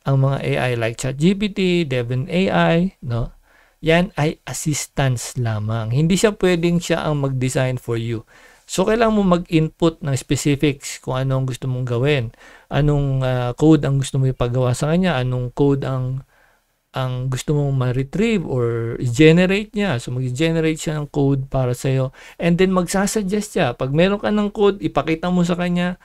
ang mga AI like ChatGPT, Devin AI, no? Yan ay assistance lamang. Hindi siya pwedeng siya ang mag-design for you. So, kailangan mo mag-input ng specifics kung anong gusto mong gawin. Anong code ang gusto mo ipagawa sa kanya. Anong code ang gusto mong ma-retrieve or generate niya. So, mag-generate siya ng code para sa'yo. And then, magsasuggest siya. Pag meron ka ng code, ipakita mo sa kanya,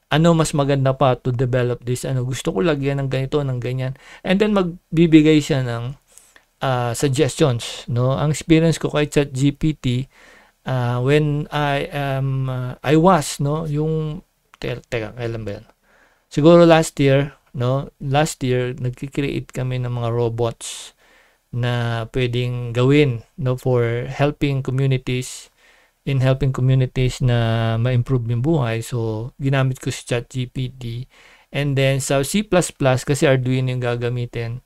ano mas maganda pa to develop this. Gusto ko lagyan ng ganito, ng ganyan. And then, magbibigay siya ng suggestions. No? Ang experience ko kay ChatGPT, when I was, no, yung teka, kailan ba yan? Siguro last year, no, nagki-create kami ng mga robots na pwedeng gawin, no, for helping communities na ma-improve yung buhay. So, ginamit ko si ChatGPT. And then sa C++, kasi Arduino yung gagamitin,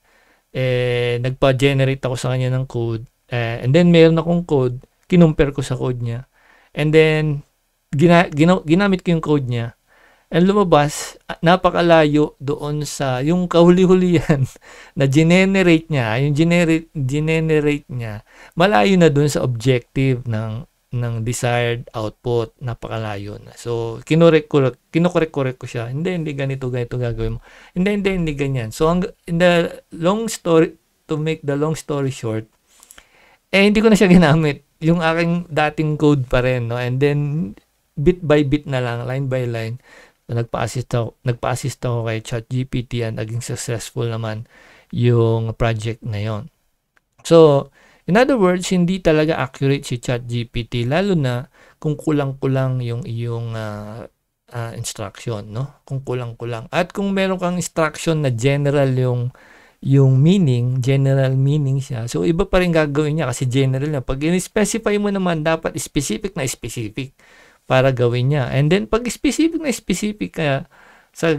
nagpa-generate ako sa kanya ng code. And then meron akong code, kinumpare ko sa code niya. And then, ginamit ko yung code niya. And lumabas, napakalayo doon sa, yung kahuli-hulihan na generate niya, malayo na doon sa objective ng desired output, napakalayo na. So, kinokorek ko siya. Hindi ganito gagawin mo. Hindi ganyan. So, in the long story, to make the long story short, hindi ko na siya ginamit. Yung aking dating code pa rin, no? And then, bit by bit na lang, line by line, nagpa-assist ako kay ChatGPT and naging successful naman yung project na yon. So, in other words, hindi talaga accurate si ChatGPT, lalo na kung kulang-kulang yung iyong instruction, no? Kung kulang-kulang. At kung meron kang instruction na general yung meaning, general meaning siya. So, iba pa rin gagawin niya kasi general na. Pag in-specify mo naman, dapat specific na specific para gawin niya. And then, pag specific na specific kaya sa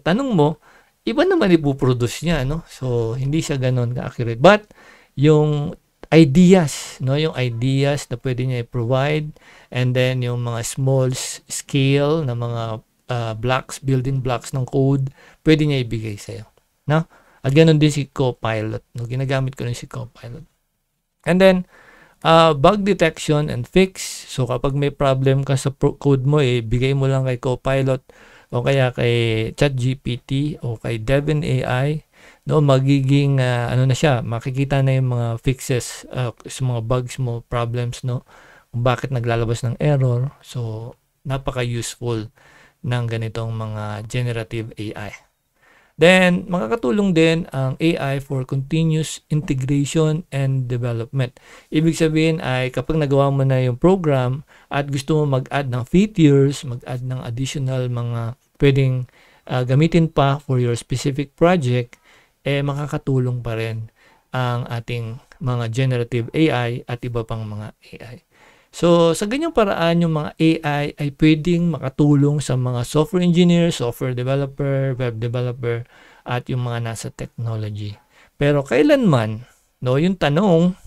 tanong mo, iba naman ipuproduce niya, no? So, hindi siya ganun ka-accurate. But, yung ideas, no? Yung ideas na pwede niya i-provide, and then yung mga small scale na mga building blocks ng code, pwede niya ibigay sa'yo, no? At ganun din si Copilot, no? Ginagamit ko rin si Copilot. And then, bug detection and fix. So, kapag may problem ka sa code mo, bigay mo lang kay Copilot o kaya kay ChatGPT o kay Devin AI, no, magiging na siya, makikita na yung mga fixes sa mga bugs mo, problems, no, kung bakit naglalabas ng error. So, napaka-useful ng ganitong mga generative AI. Then, makakatulong din ang AI for continuous integration and development. Ibig sabihin ay kapag nagawa mo na yung program at gusto mo mag-add ng features, mag-add ng additional mga pwedeng gamitin pa for your specific project, makakatulong pa rin ang ating mga generative AI at iba pang mga AI. So, sa ganyang paraan, yung mga AI ay pwedeng makatulong sa mga software engineer, software developer, web developer, at yung mga nasa technology. Pero kailanman, no, yung tanong,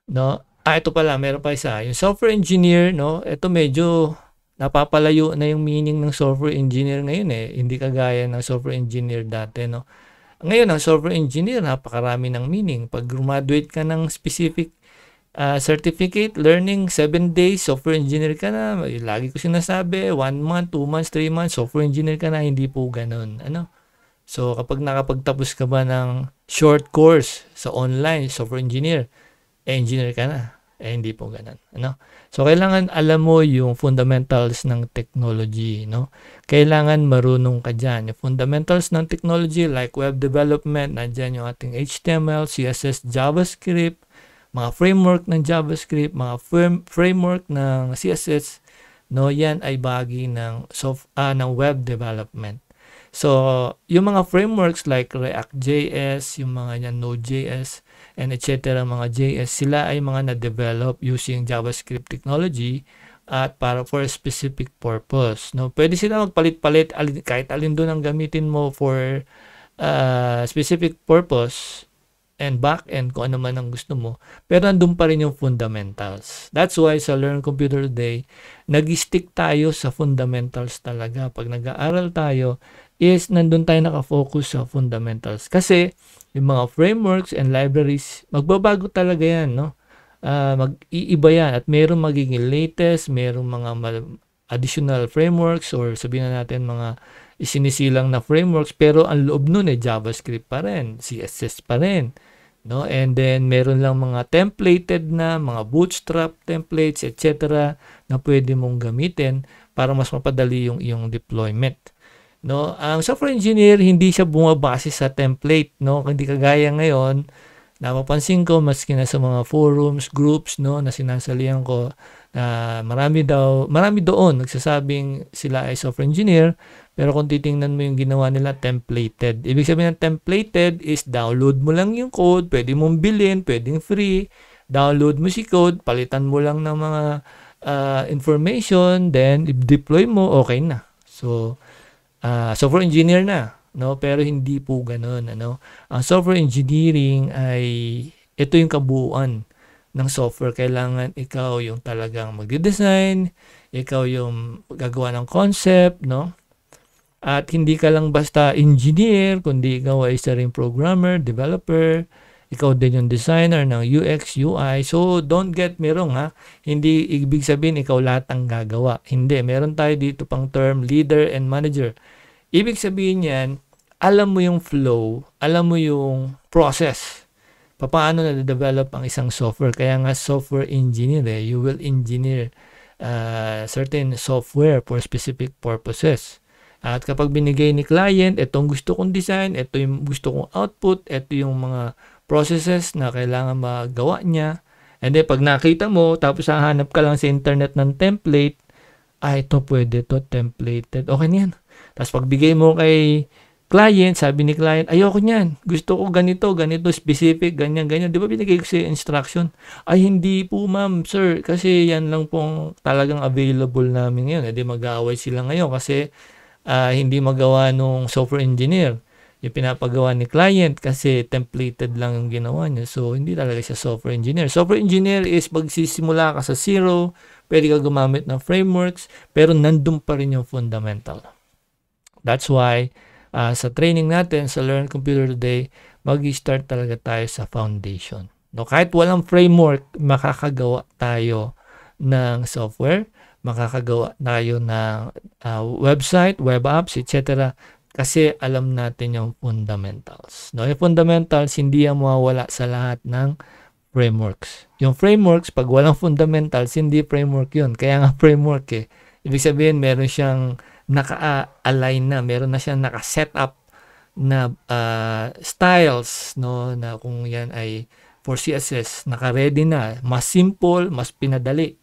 no, ito pala, meron pa isa. Yung software engineer, no, ito medyo napapalayo na yung meaning ng software engineer ngayon Hindi kagaya ng software engineer dati, no. Ngayon, ang software engineer, napakarami ng meaning. Pag graduate ka ng specific certificate, learning, 7 days, software engineer ka na. Lagi ko sinasabi, 1 month, 2 months, 3 months, software engineer ka na. Hindi po ganun. So, kapag nakapagtapos ka ba ng short course sa online, software engineer, engineer ka na. Hindi po ganun. So, kailangan alam mo yung fundamentals ng technology, no? Kailangan marunong ka dyan. Yung fundamentals ng technology like web development, nandyan yung ating HTML, CSS, JavaScript, mga framework ng JavaScript, mga framework ng CSS, no, yan ay bahagi ng web development. So, yung mga frameworks like React.js, yung mga yan, Node.js, and etc. mga JS, sila ay mga na-develop using JavaScript technology at para for a specific purpose. No, pwede sila magpalit-palit kahit alin doon ang gamitin mo for specific purpose and back-end kung ano man ang gusto mo, pero andun pa rin yung fundamentals. That's why sa Learn Computer Today, nag-stick tayo sa fundamentals talaga. Pag nag-aaral tayo, is nandun tayo nakafocus sa fundamentals. Kasi, yung mga frameworks and libraries, magbabago talaga yan, no? Mag-iiba yan at mayroong magiging latest, mayroong mga additional frameworks or sabihin na natin mga isinisilang na frameworks, pero ang loob nun JavaScript pa rin, CSS pa rin. No, and then meron lang mga templated na mga bootstrap templates etc. na pwede mong gamitin para mas mapadali yung iyong deployment. No, ang software engineer hindi siya bumabase sa template, no, hindi kagaya ngayon. Napapansin ko maski na sa mga forums, groups, no, na sinasalihan ko, marami doon nagsasabing sila ay software engineer, pero kung titingnan mo yung ginawa nila, templated. Ibig sabihin ng templated is download mo lang yung code, pwede mong bilhin, pwedeng free, download mo si code, palitan mo lang ng mga information, then deploy mo, okay na. So, software engineer na, no? Pero hindi po ganoon, ano? Ang software engineering ay ito yung kabuuan ng software. Kailangan ikaw yung talagang magde-design, ikaw yung gagawa ng concept, no? At hindi ka lang basta engineer, kundi ikaw ay isa ring programmer, developer, ikaw din yung designer ng UX, UI. So, don't get me wrong, ha? Hindi ibig sabihin ikaw lahat ang gagawa. Hindi. Meron tayo dito pang term, leader and manager. Ibig sabihin yan, alam mo yung flow, alam mo yung process. Paano na-develop ang isang software. Kaya nga software engineer, you will engineer certain software for specific purposes. At kapag binigay ni client, itong gusto kong design, ito yung gusto kong output, ito yung mga processes na kailangan magawa niya. And then pag nakita mo, tapos hahanap ka lang sa internet ng template, ito pwede to, templated. Okay na yan. Tapos pagbigay mo kay client, sabi ni client, ayoko niyan. Gusto ko ganito, specific, ganyan. Di ba binigay ko sa instruction? Ay, hindi po ma'am, sir. Kasi yan lang pong talagang available namin ngayon. Hindi mag-aaway sila ngayon kasi hindi magawa nung software engineer yung pinapagawa ni client kasi templated lang yung ginawa niya. So, hindi talaga siya software engineer. Software engineer is magsisimula ka sa zero, pwede ka gumamit ng frameworks, pero nandun pa rin yung fundamental. That's why, sa training natin, sa Learn Computer Today, mag-start talaga tayo sa foundation. No, kahit walang framework, makakagawa tayo ng software, makakagawa tayo ng website, web apps, etc. Kasi alam natin yung fundamentals. No, yung fundamentals, hindi yan mawawala sa lahat ng frameworks. Yung frameworks, pag walang fundamentals, hindi framework yun. Kaya nga framework eh. Ibig sabihin, meron siyang naka-align na, meron na siyang naka-set up na styles, no, na kung yan ay for CSS, naka-ready na, mas simple, mas pinadali,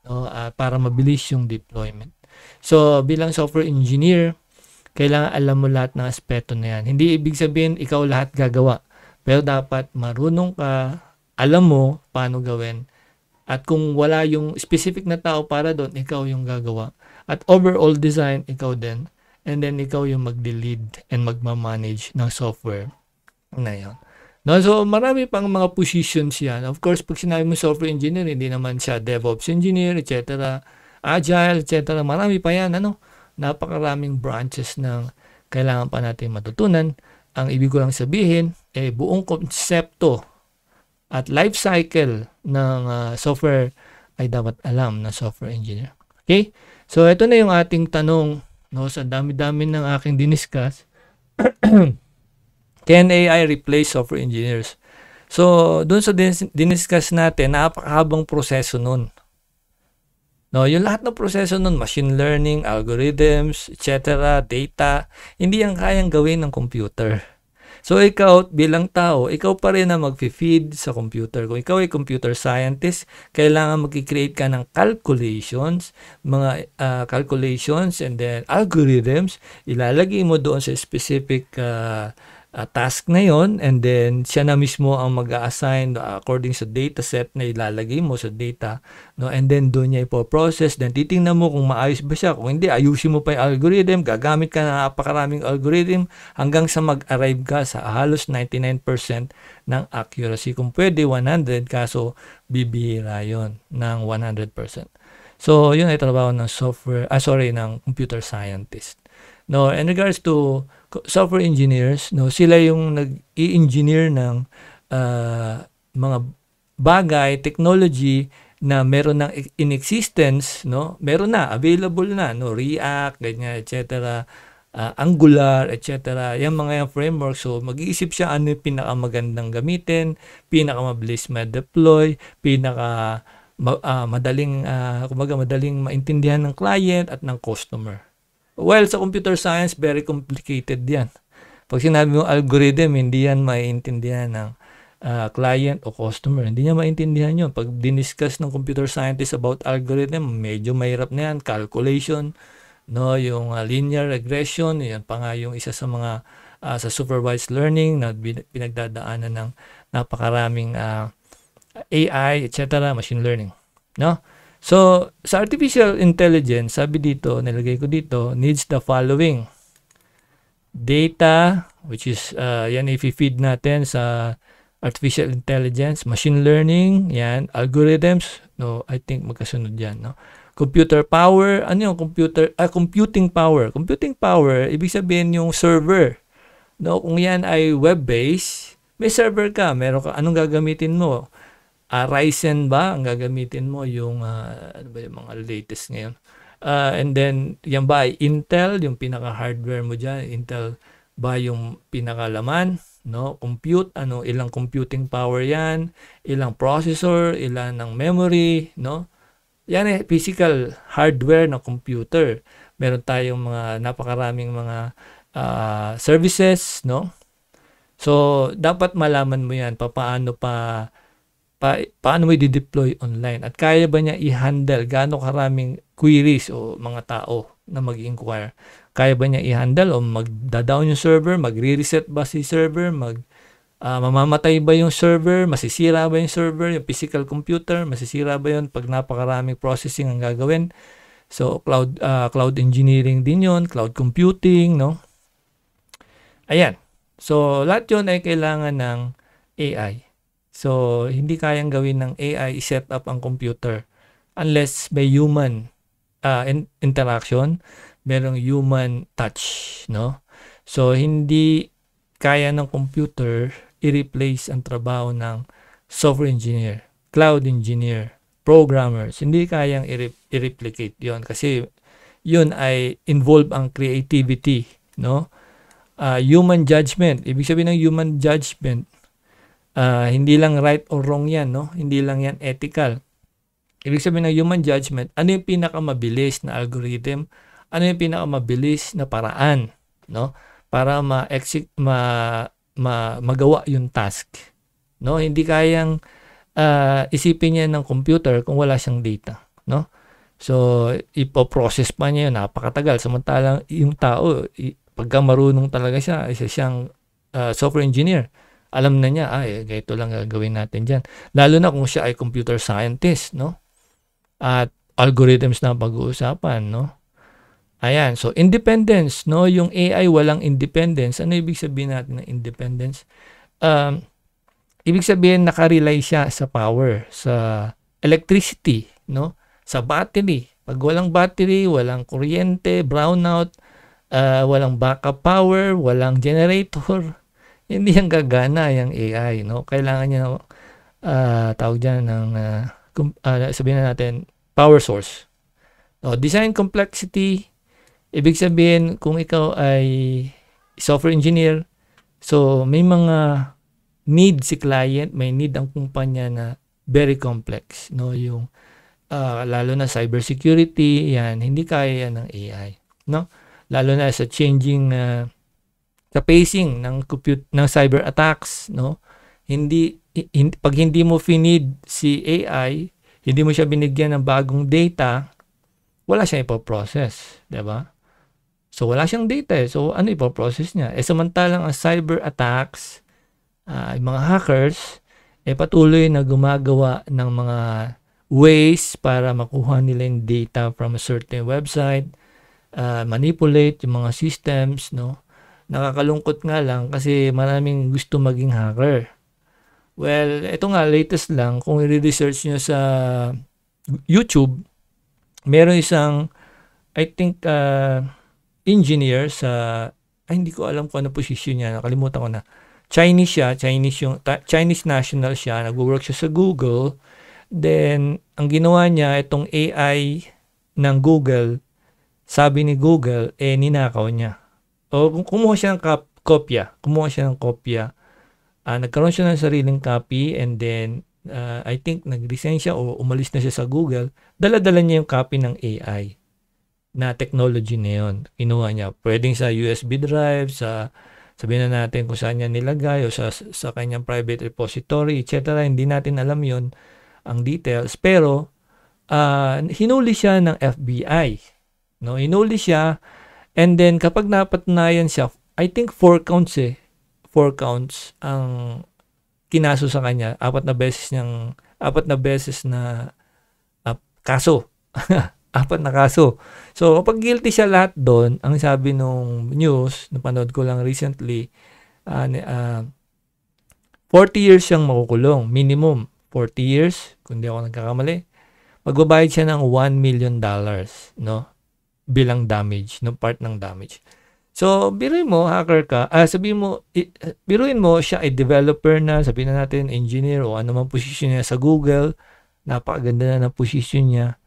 no, para mabilis yung deployment. So, bilang software engineer, kailangan alam mo lahat ng aspeto na yan. Hindi ibig sabihin ikaw lahat gagawa, pero dapat marunong ka, alam mo paano gawin, at kung wala yung specific na tao para doon, ikaw yung gagawa. At overall design, ikaw din. And then, ikaw yung mag-lead and magmamanage ng software na yun. No, so, marami pang mga positions yan. Of course, pag sinabi mo software engineer, hindi naman siya DevOps engineer, etc., Agile, etc. Marami pa yan. Napakaraming branches ng kailangan pa natin matutunan. Ang ibig ko lang sabihin, buong konsepto at life cycle ng software ay dapat alam ng software engineer. Okay? So, ito na yung ating tanong, no, sa dami-dami ng aking diniscuss. Can AI replace software engineers? So, dun sa diniscuss natin, napakahabang proseso nun. No, yung lahat ng proseso nun, machine learning, algorithms, etc., data, hindi yan kayang gawin ng computer. So, ikaw bilang tao, ikaw pa rin na mag-feed sa computer. Kung ikaw ay computer scientist, kailangan mag-create ka ng calculations, mga calculations and then algorithms, ilalagay mo doon sa specific task na yon, and then siya na mismo ang mag-a-assign according sa dataset na ilalagay mo sa data, no? And then doon niya ipo-process, then titingnan mo kung maayos ba siya. Kung hindi, ayusin mo pa yung algorithm, gagamit ka ng napakaraming algorithm hanggang sa mag-arrive ka sa halos 99% ng accuracy. Kung pwede 100, kaso bibihira yon ng 100%. So yun ay trabaho ng ng computer scientist. No, in regards to software engineers, no, sila yung nag-i-engineer ng mga bagay, technology na meron ng in existence, no, meron na, available na, no, React, ganyan, etc., Angular, etc. Yung mga yung framework, so mag-iisip siya ano yung pinakamagandang gamitin, pinakamabilis ma-deploy, madaling maintindihan ng client at ng customer. Well, sa computer science, very complicated yan. Pag sinabi mo algorithm, hindi yan maintindihan ng client o customer. Hindi niya maintindihan yun. Pag diniscuss ng computer scientist about algorithm, medyo mahirap na yan. Calculation, no, yung linear regression, yan pa nga yung isa sa mga sa supervised learning na pinagdadaanan ng napakaraming AI, etc., machine learning. No? So, sa artificial intelligence, sabi dito, nilagay ko dito, needs the following. Data, which is, yan i-feed natin sa artificial intelligence, machine learning, yan, algorithms, no, I think magkasunod yan, no? Computer power, ano yung computing power? Computing power, ibig sabihin yung server. No, kung yan ay web-based, may server ka, meron ka, anong gagamitin mo? Ryzen ba ang gagamitin mo, yung ano ba yung mga latest ngayon, and then yan ba ay Intel, yung pinaka hardware mo diyan, Intel ba yung pinakalaman, no? Compute, ano, ilang computing power yan, ilang processor, ilan ng memory, no? Yan eh physical hardware ng computer. Meron tayong mga napakaraming mga services, no? So dapat malaman mo yan paano mo i-deploy online at kaya ba niya i-handle gaano karaming queries o mga tao na mag-inquire. Kaya ba niya i-handle o magda-down yung server, magre-reset ba si server, mamamatay ba yung server, masisira ba yung server, yung physical computer, masisira ba yun pag napakaraming processing ang gagawin. So cloud engineering din yun, cloud computing, no? Ayan. So lahat yun ay kailangan ng AI. So, hindi kayang gawin ng AI i-set up ang computer unless may human interaction, merong human touch, no? So, hindi kaya ng computer i-replace ang trabaho ng software engineer, cloud engineer, programmers. Hindi kayang i-replicate yon kasi yun ay involve ang creativity, no? Human judgment. Ibig sabihin ng human judgment, hindi lang right or wrong yan, no? Hindi lang yan ethical. Ibig sabihin ng human judgment, ano yung pinakamabilis na algorithm? Ano yung pinakamabilis na paraan, no? Para magawa yung task, no? Hindi kayang isipin niya ng computer kung wala siyang data, no? So, ipoprocess pa niya yun, napakatagal. Samantalang yung tao, pagka marunong talaga siya, isa siyang software engineer, alam na niya, ganito lang gagawin natin dyan. Lalo na kung siya ay computer scientist, no? At algorithms na pag-uusapan, no? Ayan, so independence, no? Yung AI walang independence. Ano ibig sabihin natin ng independence? Ibig sabihin nakarely siya sa power, sa electricity, no? Sa battery. Pag walang battery, walang kuryente, brownout, walang backup power, walang generator, hindi yan gagana yung AI, no? Kailangan niya tawag dyan ng sabihin na natin power source. No, design complexity, ibig sabihin kung ikaw ay software engineer, so may mga need si client, may need ang kumpanya na very complex, no? Yung lalo na cybersecurity, yan hindi kaya yan ng AI, no? Lalo na sa changing sa pacing ng cyber attacks, no? Pag hindi mo finid si AI, hindi mo siya binigyan ng bagong data, wala siya ipo-process, 'di ba? So, wala siyang data eh. So, ano ipoprocess niya? Samantalang ang cyber attacks, yung mga hackers, patuloy na gumagawa ng mga ways para makuha nila yung data from a certain website, manipulate yung mga systems, no? Nakakalungkot nga lang kasi maraming gusto maging hacker. Well, ito nga, latest lang, kung i-research nyo sa YouTube, meron isang, I think, engineer sa, hindi ko alam kung ano position niya, nakalimutan ko na. Chinese siya, Chinese national siya, nag-work siya sa Google. Then, ang ginawa niya, itong AI ng Google, sabi ni Google, ninakaw niya. O kumuha siya ng kopya. Nagkaroon siya ng sariling copy and then, I think nag-resign siya o umalis na siya sa Google. Dala-dala niya yung copy ng AI na technology na yun. Kinuha niya. Pwedeng sa USB drive, sabihin na natin kung saan niya nilagay o sa kanyang private repository, etc. Hindi natin alam yon ang details. Pero, hinuli siya ng FBI. No? Hinuli siya and then kapag napatunayan siya, I think 4 counts 4 counts ang kinaso sa kanya. 4 na beses na kaso. 4 na kaso. So, kapag guilty siya lahat doon, ang sabi nung news, napanood ko lang recently, 40 years siyang makukulong. Minimum 40 years, kung di ako nagkakamali. Magbabayad siya ng $1 million, no? Bilang damage, no? Part ng damage. So, biruin mo, hacker ka, biruin mo siya ay developer na, sabihin na natin, engineer o ano man position niya sa Google, napakaganda na ng position niya.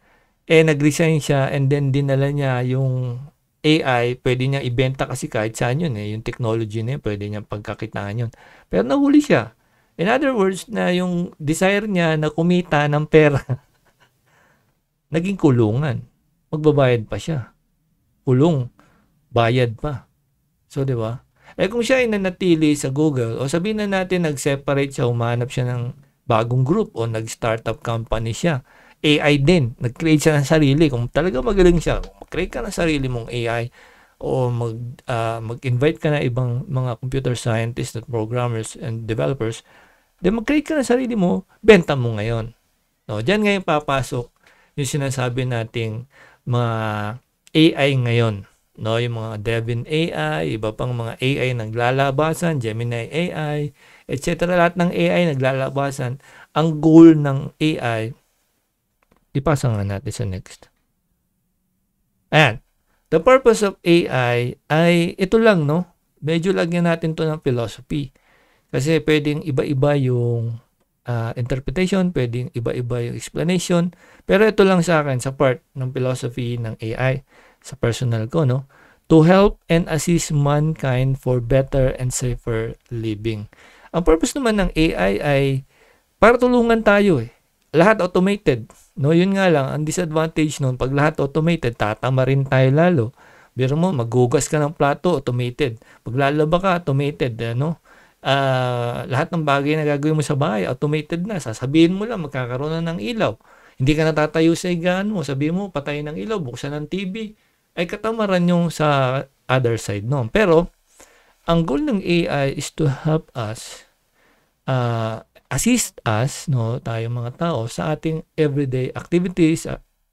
Nag-resign siya and then dinala niya yung AI, pwede niya ibenta kasi kahit saan yun yung technology na yun, pwede niya pagkakitaan yun. Pero nahuli siya. In other words, na yung desire niya na kumita ng pera, naging kulungan. Magbabayad pa siya. Kulong. Bayad pa. So, di ba? Kung siya ay nanatili sa Google, o sabihin na natin nag-separate siya, humanap siya ng bagong group o nag-startup company siya, AI din, nag-create siya ng sarili. Kung talaga magaling siya, mag-create ka ng sarili mong AI o mag-invite ka na ibang mga computer scientists at programmers and developers, then mag-create ka ng sarili mo, benta mo ngayon. No, diyan ngayon papasok yung sinasabi nating mga AI ngayon. No, yung mga Devin AI, iba pang mga AI naglalabasan, Gemini AI, etc. Lahat ng AI naglalabasan. Ang goal ng AI, ipasa nga natin sa next. Ayan. The purpose of AI ay ito lang, no? Medyo lagyan natin to ng philosophy. Kasi pwedeng iba-iba yung interpretation, pwedeng iba-iba yung explanation. Pero ito lang sa akin, sa part ng philosophy ng AI, sa personal ko, no? To help and assist mankind for better and safer living. Ang purpose naman ng AI ay para tulungan tayo Lahat automated. No, yun nga lang, ang disadvantage noon, pag lahat automated, tatama rin tayo lalo. Biro mo, maghugas ka ng plato, automated. Paglalaba ka, automated. Lahat ng bagay na gagawin mo sa bahay, automated na. Sasabihin mo lang, magkakaroon na ng ilaw. Hindi ka natatayo sa higaan mo. Sabihin mo, patayin ng ilaw, buksan ng TV. Ay katamaran yung sa other side noon. Pero, ang goal ng AI is to help us, assist us, no, tayong mga tao, sa ating everyday activities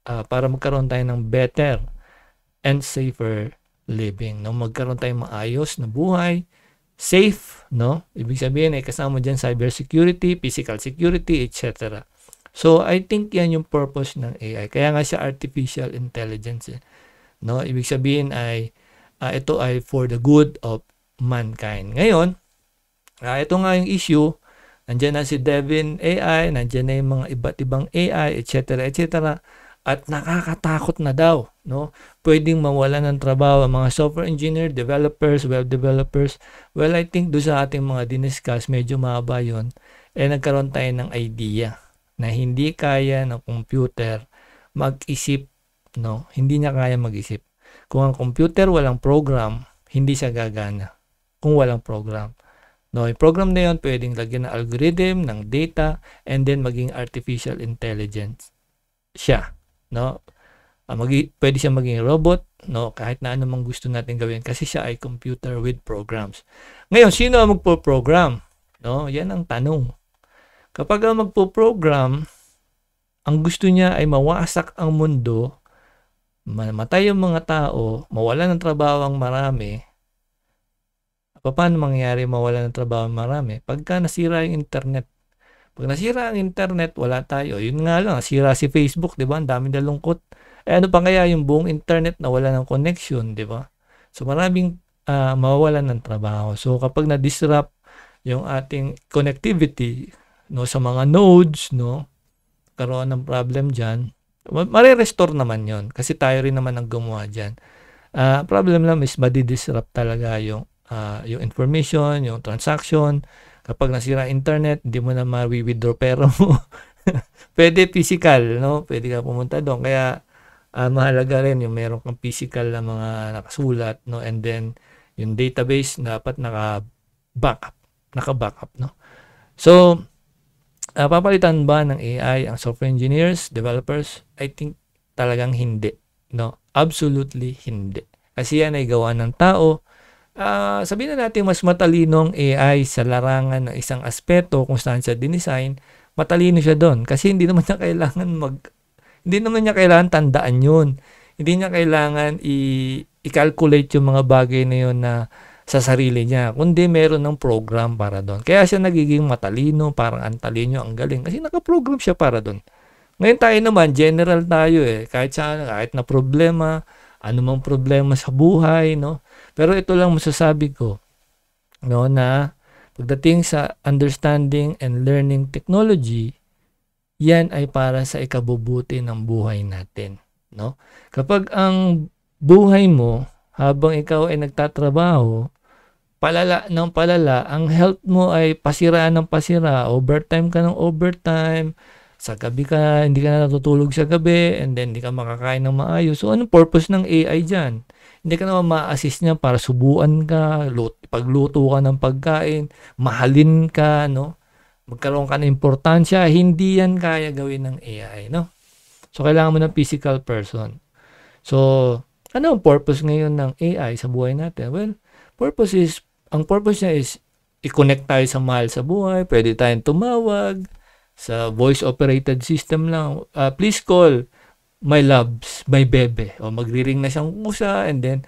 para magkaroon tayo ng better and safer living. No? Magkaroon tayong maayos na buhay, safe, no? Ibig sabihin ay kasama dyan cybersecurity, physical security, etc. So, I think yan yung purpose ng AI. Kaya nga siya artificial intelligence. No? Ibig sabihin ay ito ay for the good of mankind. Ngayon, ito nga yung issue. Nandiyan na si Devin AI, nandiyan na yung mga iba't ibang AI, etc. etc. At nakakatakot na daw. No? Pwedeng mawala ng trabaho ang mga software engineer, developers, web developers. Well, I think doon sa ating mga diniscuss, medyo mahaba yun. Nagkaroon tayo ng idea na hindi kaya ng computer mag-isip. No? Hindi niya kaya mag-isip. Kung ang computer walang program, hindi siya gagana. Kung walang program. No, yung program na yun, pwedeng lagyan ng algorithm, ng data, and then maging artificial intelligence siya. No? Pwede siya maging robot, no? Kahit na ano mang gusto natin gawin kasi siya ay computer with programs. Ngayon, sino ang magpo-program? No? Yan ang tanong. Kapag ang magpo-program, ang gusto niya ay mawasak ang mundo, mamatay yung mga tao, mawala ng trabaho ang marami. Paano mangyayari mawala ng trabaho ang marami? Pagka nasira yung internet. Pag nasira ang internet, wala tayo. Yun nga lang, nasira si Facebook, di ba? Ang dami nalungkot. Ano pa kaya yung buong internet na wala ng connection, di ba? So maraming mawawalan ng trabaho. So kapag na-disrupt yung ating connectivity, no, sa mga nodes, no, karoon ng problem dyan, mare-restore naman yon kasi tayo rin naman ang gumawa dyan. Problem lang is madi-disrupt talaga yung information, yung transaction. Kapag nasira internet, hindi mo na ma-withdraw pera mo. Pwede physical, no? Pwede ka pumunta doon. Kaya mahalaga rin yung meron kang physical na mga nakasulat, no? And then yung database dapat naka-backup, no? So papalitan ba ng AI ang software engineers, developers? I think talagang hindi, no? Absolutely hindi. Kasi yan ay gawa ng tao. Sabihin na natin mas matalinong AI sa larangan ng isang aspeto kung saan siya dinesign, matalino siya doon kasi hindi naman niya kailangan tandaan yun. Hindi niya kailangan i-calculate yung mga bagay na yun na sa sarili niya, kundi meron ng program para doon. Kaya siya nagiging matalino, parang ang talino, ang galing kasi naka-program siya para doon. Ngayon tayo naman, general tayo kahit na problema, anumang problema sa buhay, no? Pero ito lang masasabi ko, no, na pagdating sa understanding and learning technology, yan ay para sa ikabubuti ng buhay natin, no? Kapag ang buhay mo habang ikaw ay nagtatrabaho, palala ng palala, ang health mo ay pasira ng pasira, overtime ka ng overtime, sa gabi ka, hindi ka na natutulog sa gabi, and then hindi ka makakain ng maayos. So, anong purpose ng AI dyan? Hindi ka naman ma-assist niya para subuan ka, pagluto ka ng pagkain, mahalin ka, no? Magkaroon ka ng importansya, hindi yan kaya gawin ng AI, no? So, kailangan mo ng physical person. So, ano ang purpose ngayon ng AI sa buhay natin? Well, ang purpose niya is i-connect tayo sa mahal sa buhay, pwede tayong tumawag, sa voice-operated system lang, please call my loves, my bebe. O magri-ring na siyang kusa and then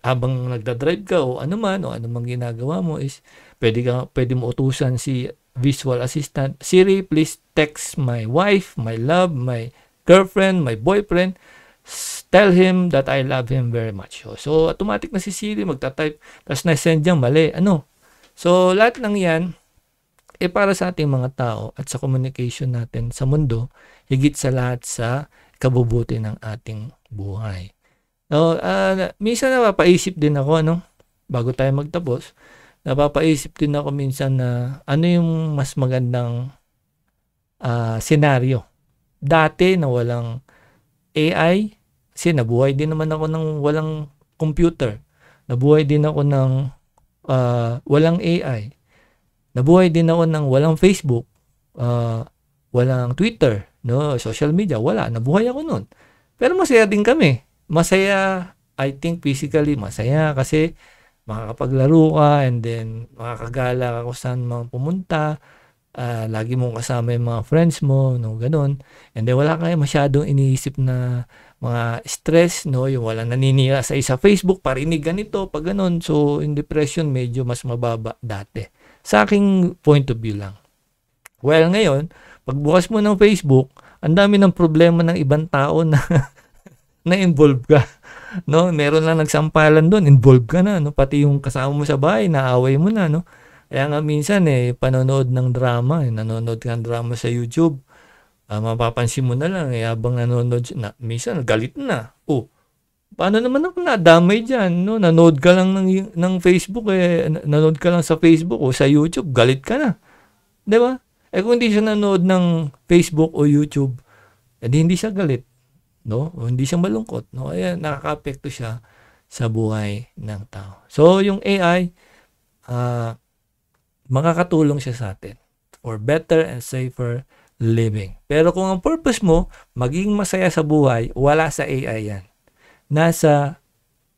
habang nagdadrive ka o anumang ginagawa mo is pwede mo utusan si visual assistant, Siri, please text my wife, my love, my girlfriend, my boyfriend, tell him that I love him very much. So automatic na si Siri magta-type, tapos na-send niyang mali. So lahat ng yan para sa ating mga tao at sa communication natin sa mundo, higit sa lahat sa kabubuti ng ating buhay. No, minsan napapaisip din ako, bago tayo magtapos, napapaisip din ako minsan na ano yung mas magandang senaryo. Dati na walang AI, kasi nabuhay din naman ako ng walang computer. Nabuhay din ako ng walang AI. Nabuhay din ako ng walang Facebook, walang Twitter, no, social media, wala. Nabuhay ako nun. Pero masaya din kami. Masaya, I think physically masaya kasi makakapaglaro ka and then makakagala ka kung saan mga pumunta. Lagi mong kasama yung mga friends mo, no, ganun. And then wala kayo masyadong iniisip na mga stress, no, yung walang naninira sa Facebook, parinig ganito, pag ganun. So, in depression, medyo mas mababa dati. Sa aking point of view lang. Well, ngayon, pagbukas mo ng Facebook, ang dami ng problema ng ibang tao na na-involve ka. No, meron lang nagsampalan doon, involved ka na, no, pati yung kasama mo sa bahay, naaway mo na, no. Kaya nga minsan panonood ng drama, nanonood ka ng drama sa YouTube. Mapapansin mo na lang habang nanonood minsan galit na. Paano naman ako nadamay diyan, no? Nanood ka lang ng Facebook nanood ka lang sa Facebook o sa YouTube, galit ka na. 'Di ba? Kung hindi siya nanood ng Facebook o YouTube, hindi siya galit, no? O hindi siya malungkot, no? Kaya nakakaapekto siya sa buhay ng tao. So yung AI makakatulong siya sa atin for better and safer living. Pero kung ang purpose mo, maging masaya sa buhay, wala sa AI yan. Nasa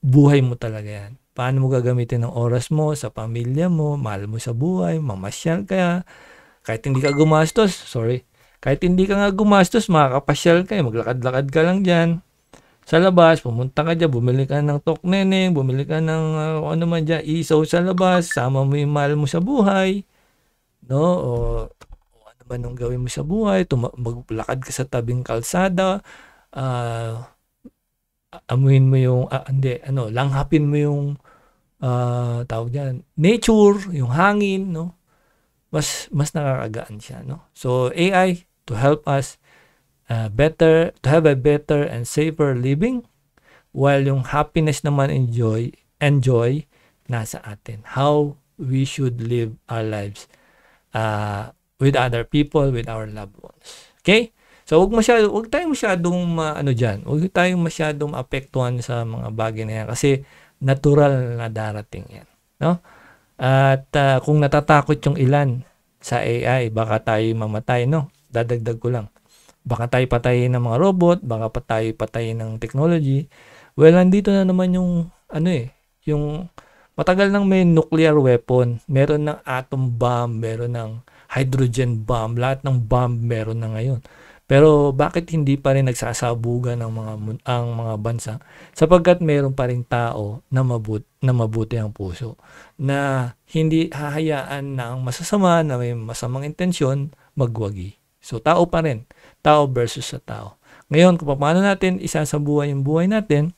buhay mo talaga yan. Paano mo gagamitin ang oras mo sa pamilya mo, mahal mo sa buhay, mamasyal ka, kahit hindi ka gumastos, kahit hindi ka nga gumastos, makakapasyal ka, maglakad-lakad ka lang dyan. Sa labas, pumunta ka dyan, bumili ka ng tokneneng, bumili ka ng ano man dyan, isaw sa labas, sama mo yung mahal mo sa buhay, no? O ano man ang gawin mo sa buhay, maglakad ka sa tabing kalsada, amuin mo yung, langhapin mo yung, tawag dyan, nature, yung hangin, no? Mas nakakagaan siya, no? So, AI to help us to have a better and safer living, while yung happiness naman enjoy nasa atin. How we should live our lives with other people, with our loved ones. Okay? So, wag tayong masyadong huwag tayong masyadong apektuhan sa mga bagay na yan kasi natural na darating yan, no? At kung natatakot yung ilan sa AI, baka tayo mamatay, no? Dadagdag ko lang. Baka tayo patayin ng mga robot, baka tayo patayin ng technology. Well, nandito na naman yung yung matagal nang may nuclear weapon, meron ng atom bomb, meron ng hydrogen bomb, lahat ng bomb meron na ngayon. Pero bakit hindi pa rin nagsasabugan ang mga bansa? Sapagkat meron pa ring tao na mabuti ang puso, na hindi hahayaan na ang masasama, na may masamang intensyon, magwagi. So tao pa rin, tao versus sa tao. Ngayon, kung paano natin isasabuhay yung buhay natin,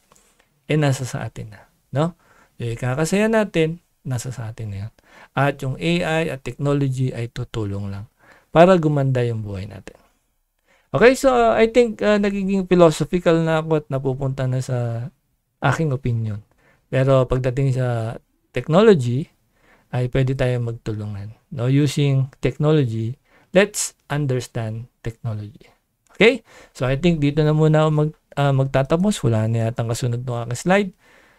nasa sa atin na, no? Yung ikakasaya natin, nasa sa atin na yan. At yung AI at technology ay tutulong lang para gumanda yung buhay natin. Okay, so I think nagiging philosophical na ako at napupunta na sa aking opinion. Pero pagdating sa technology, ay pwede tayong magtulungan. No? Using technology, let's understand technology. Okay? So I think dito na muna ako magtatapos. Wala na yatang kasunod ng aking slide.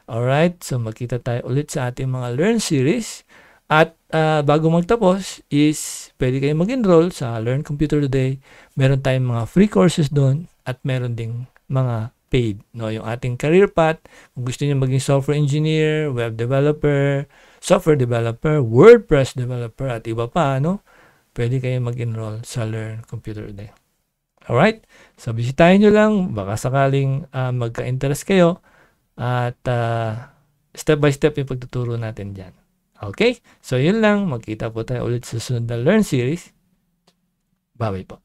Alright, so magkita tayo ulit sa ating mga Learn series. At bago magtapos is pwede kayong mag-enroll sa Learn Computer Today. Meron tayong mga free courses doon at meron ding mga paid. No? Yung ating career path, kung gusto niyo maging software engineer, web developer, software developer, WordPress developer at iba pa, no? Pwede kayong mag-enroll sa Learn Computer Today. Alright? So bisitahin nyo lang, baka sakaling magka-interest kayo at step by step yung pagtuturo natin dyan. Okay? So, yun lang. Magkita po tayo ulit sa susunod na Learn series. Bye-bye po.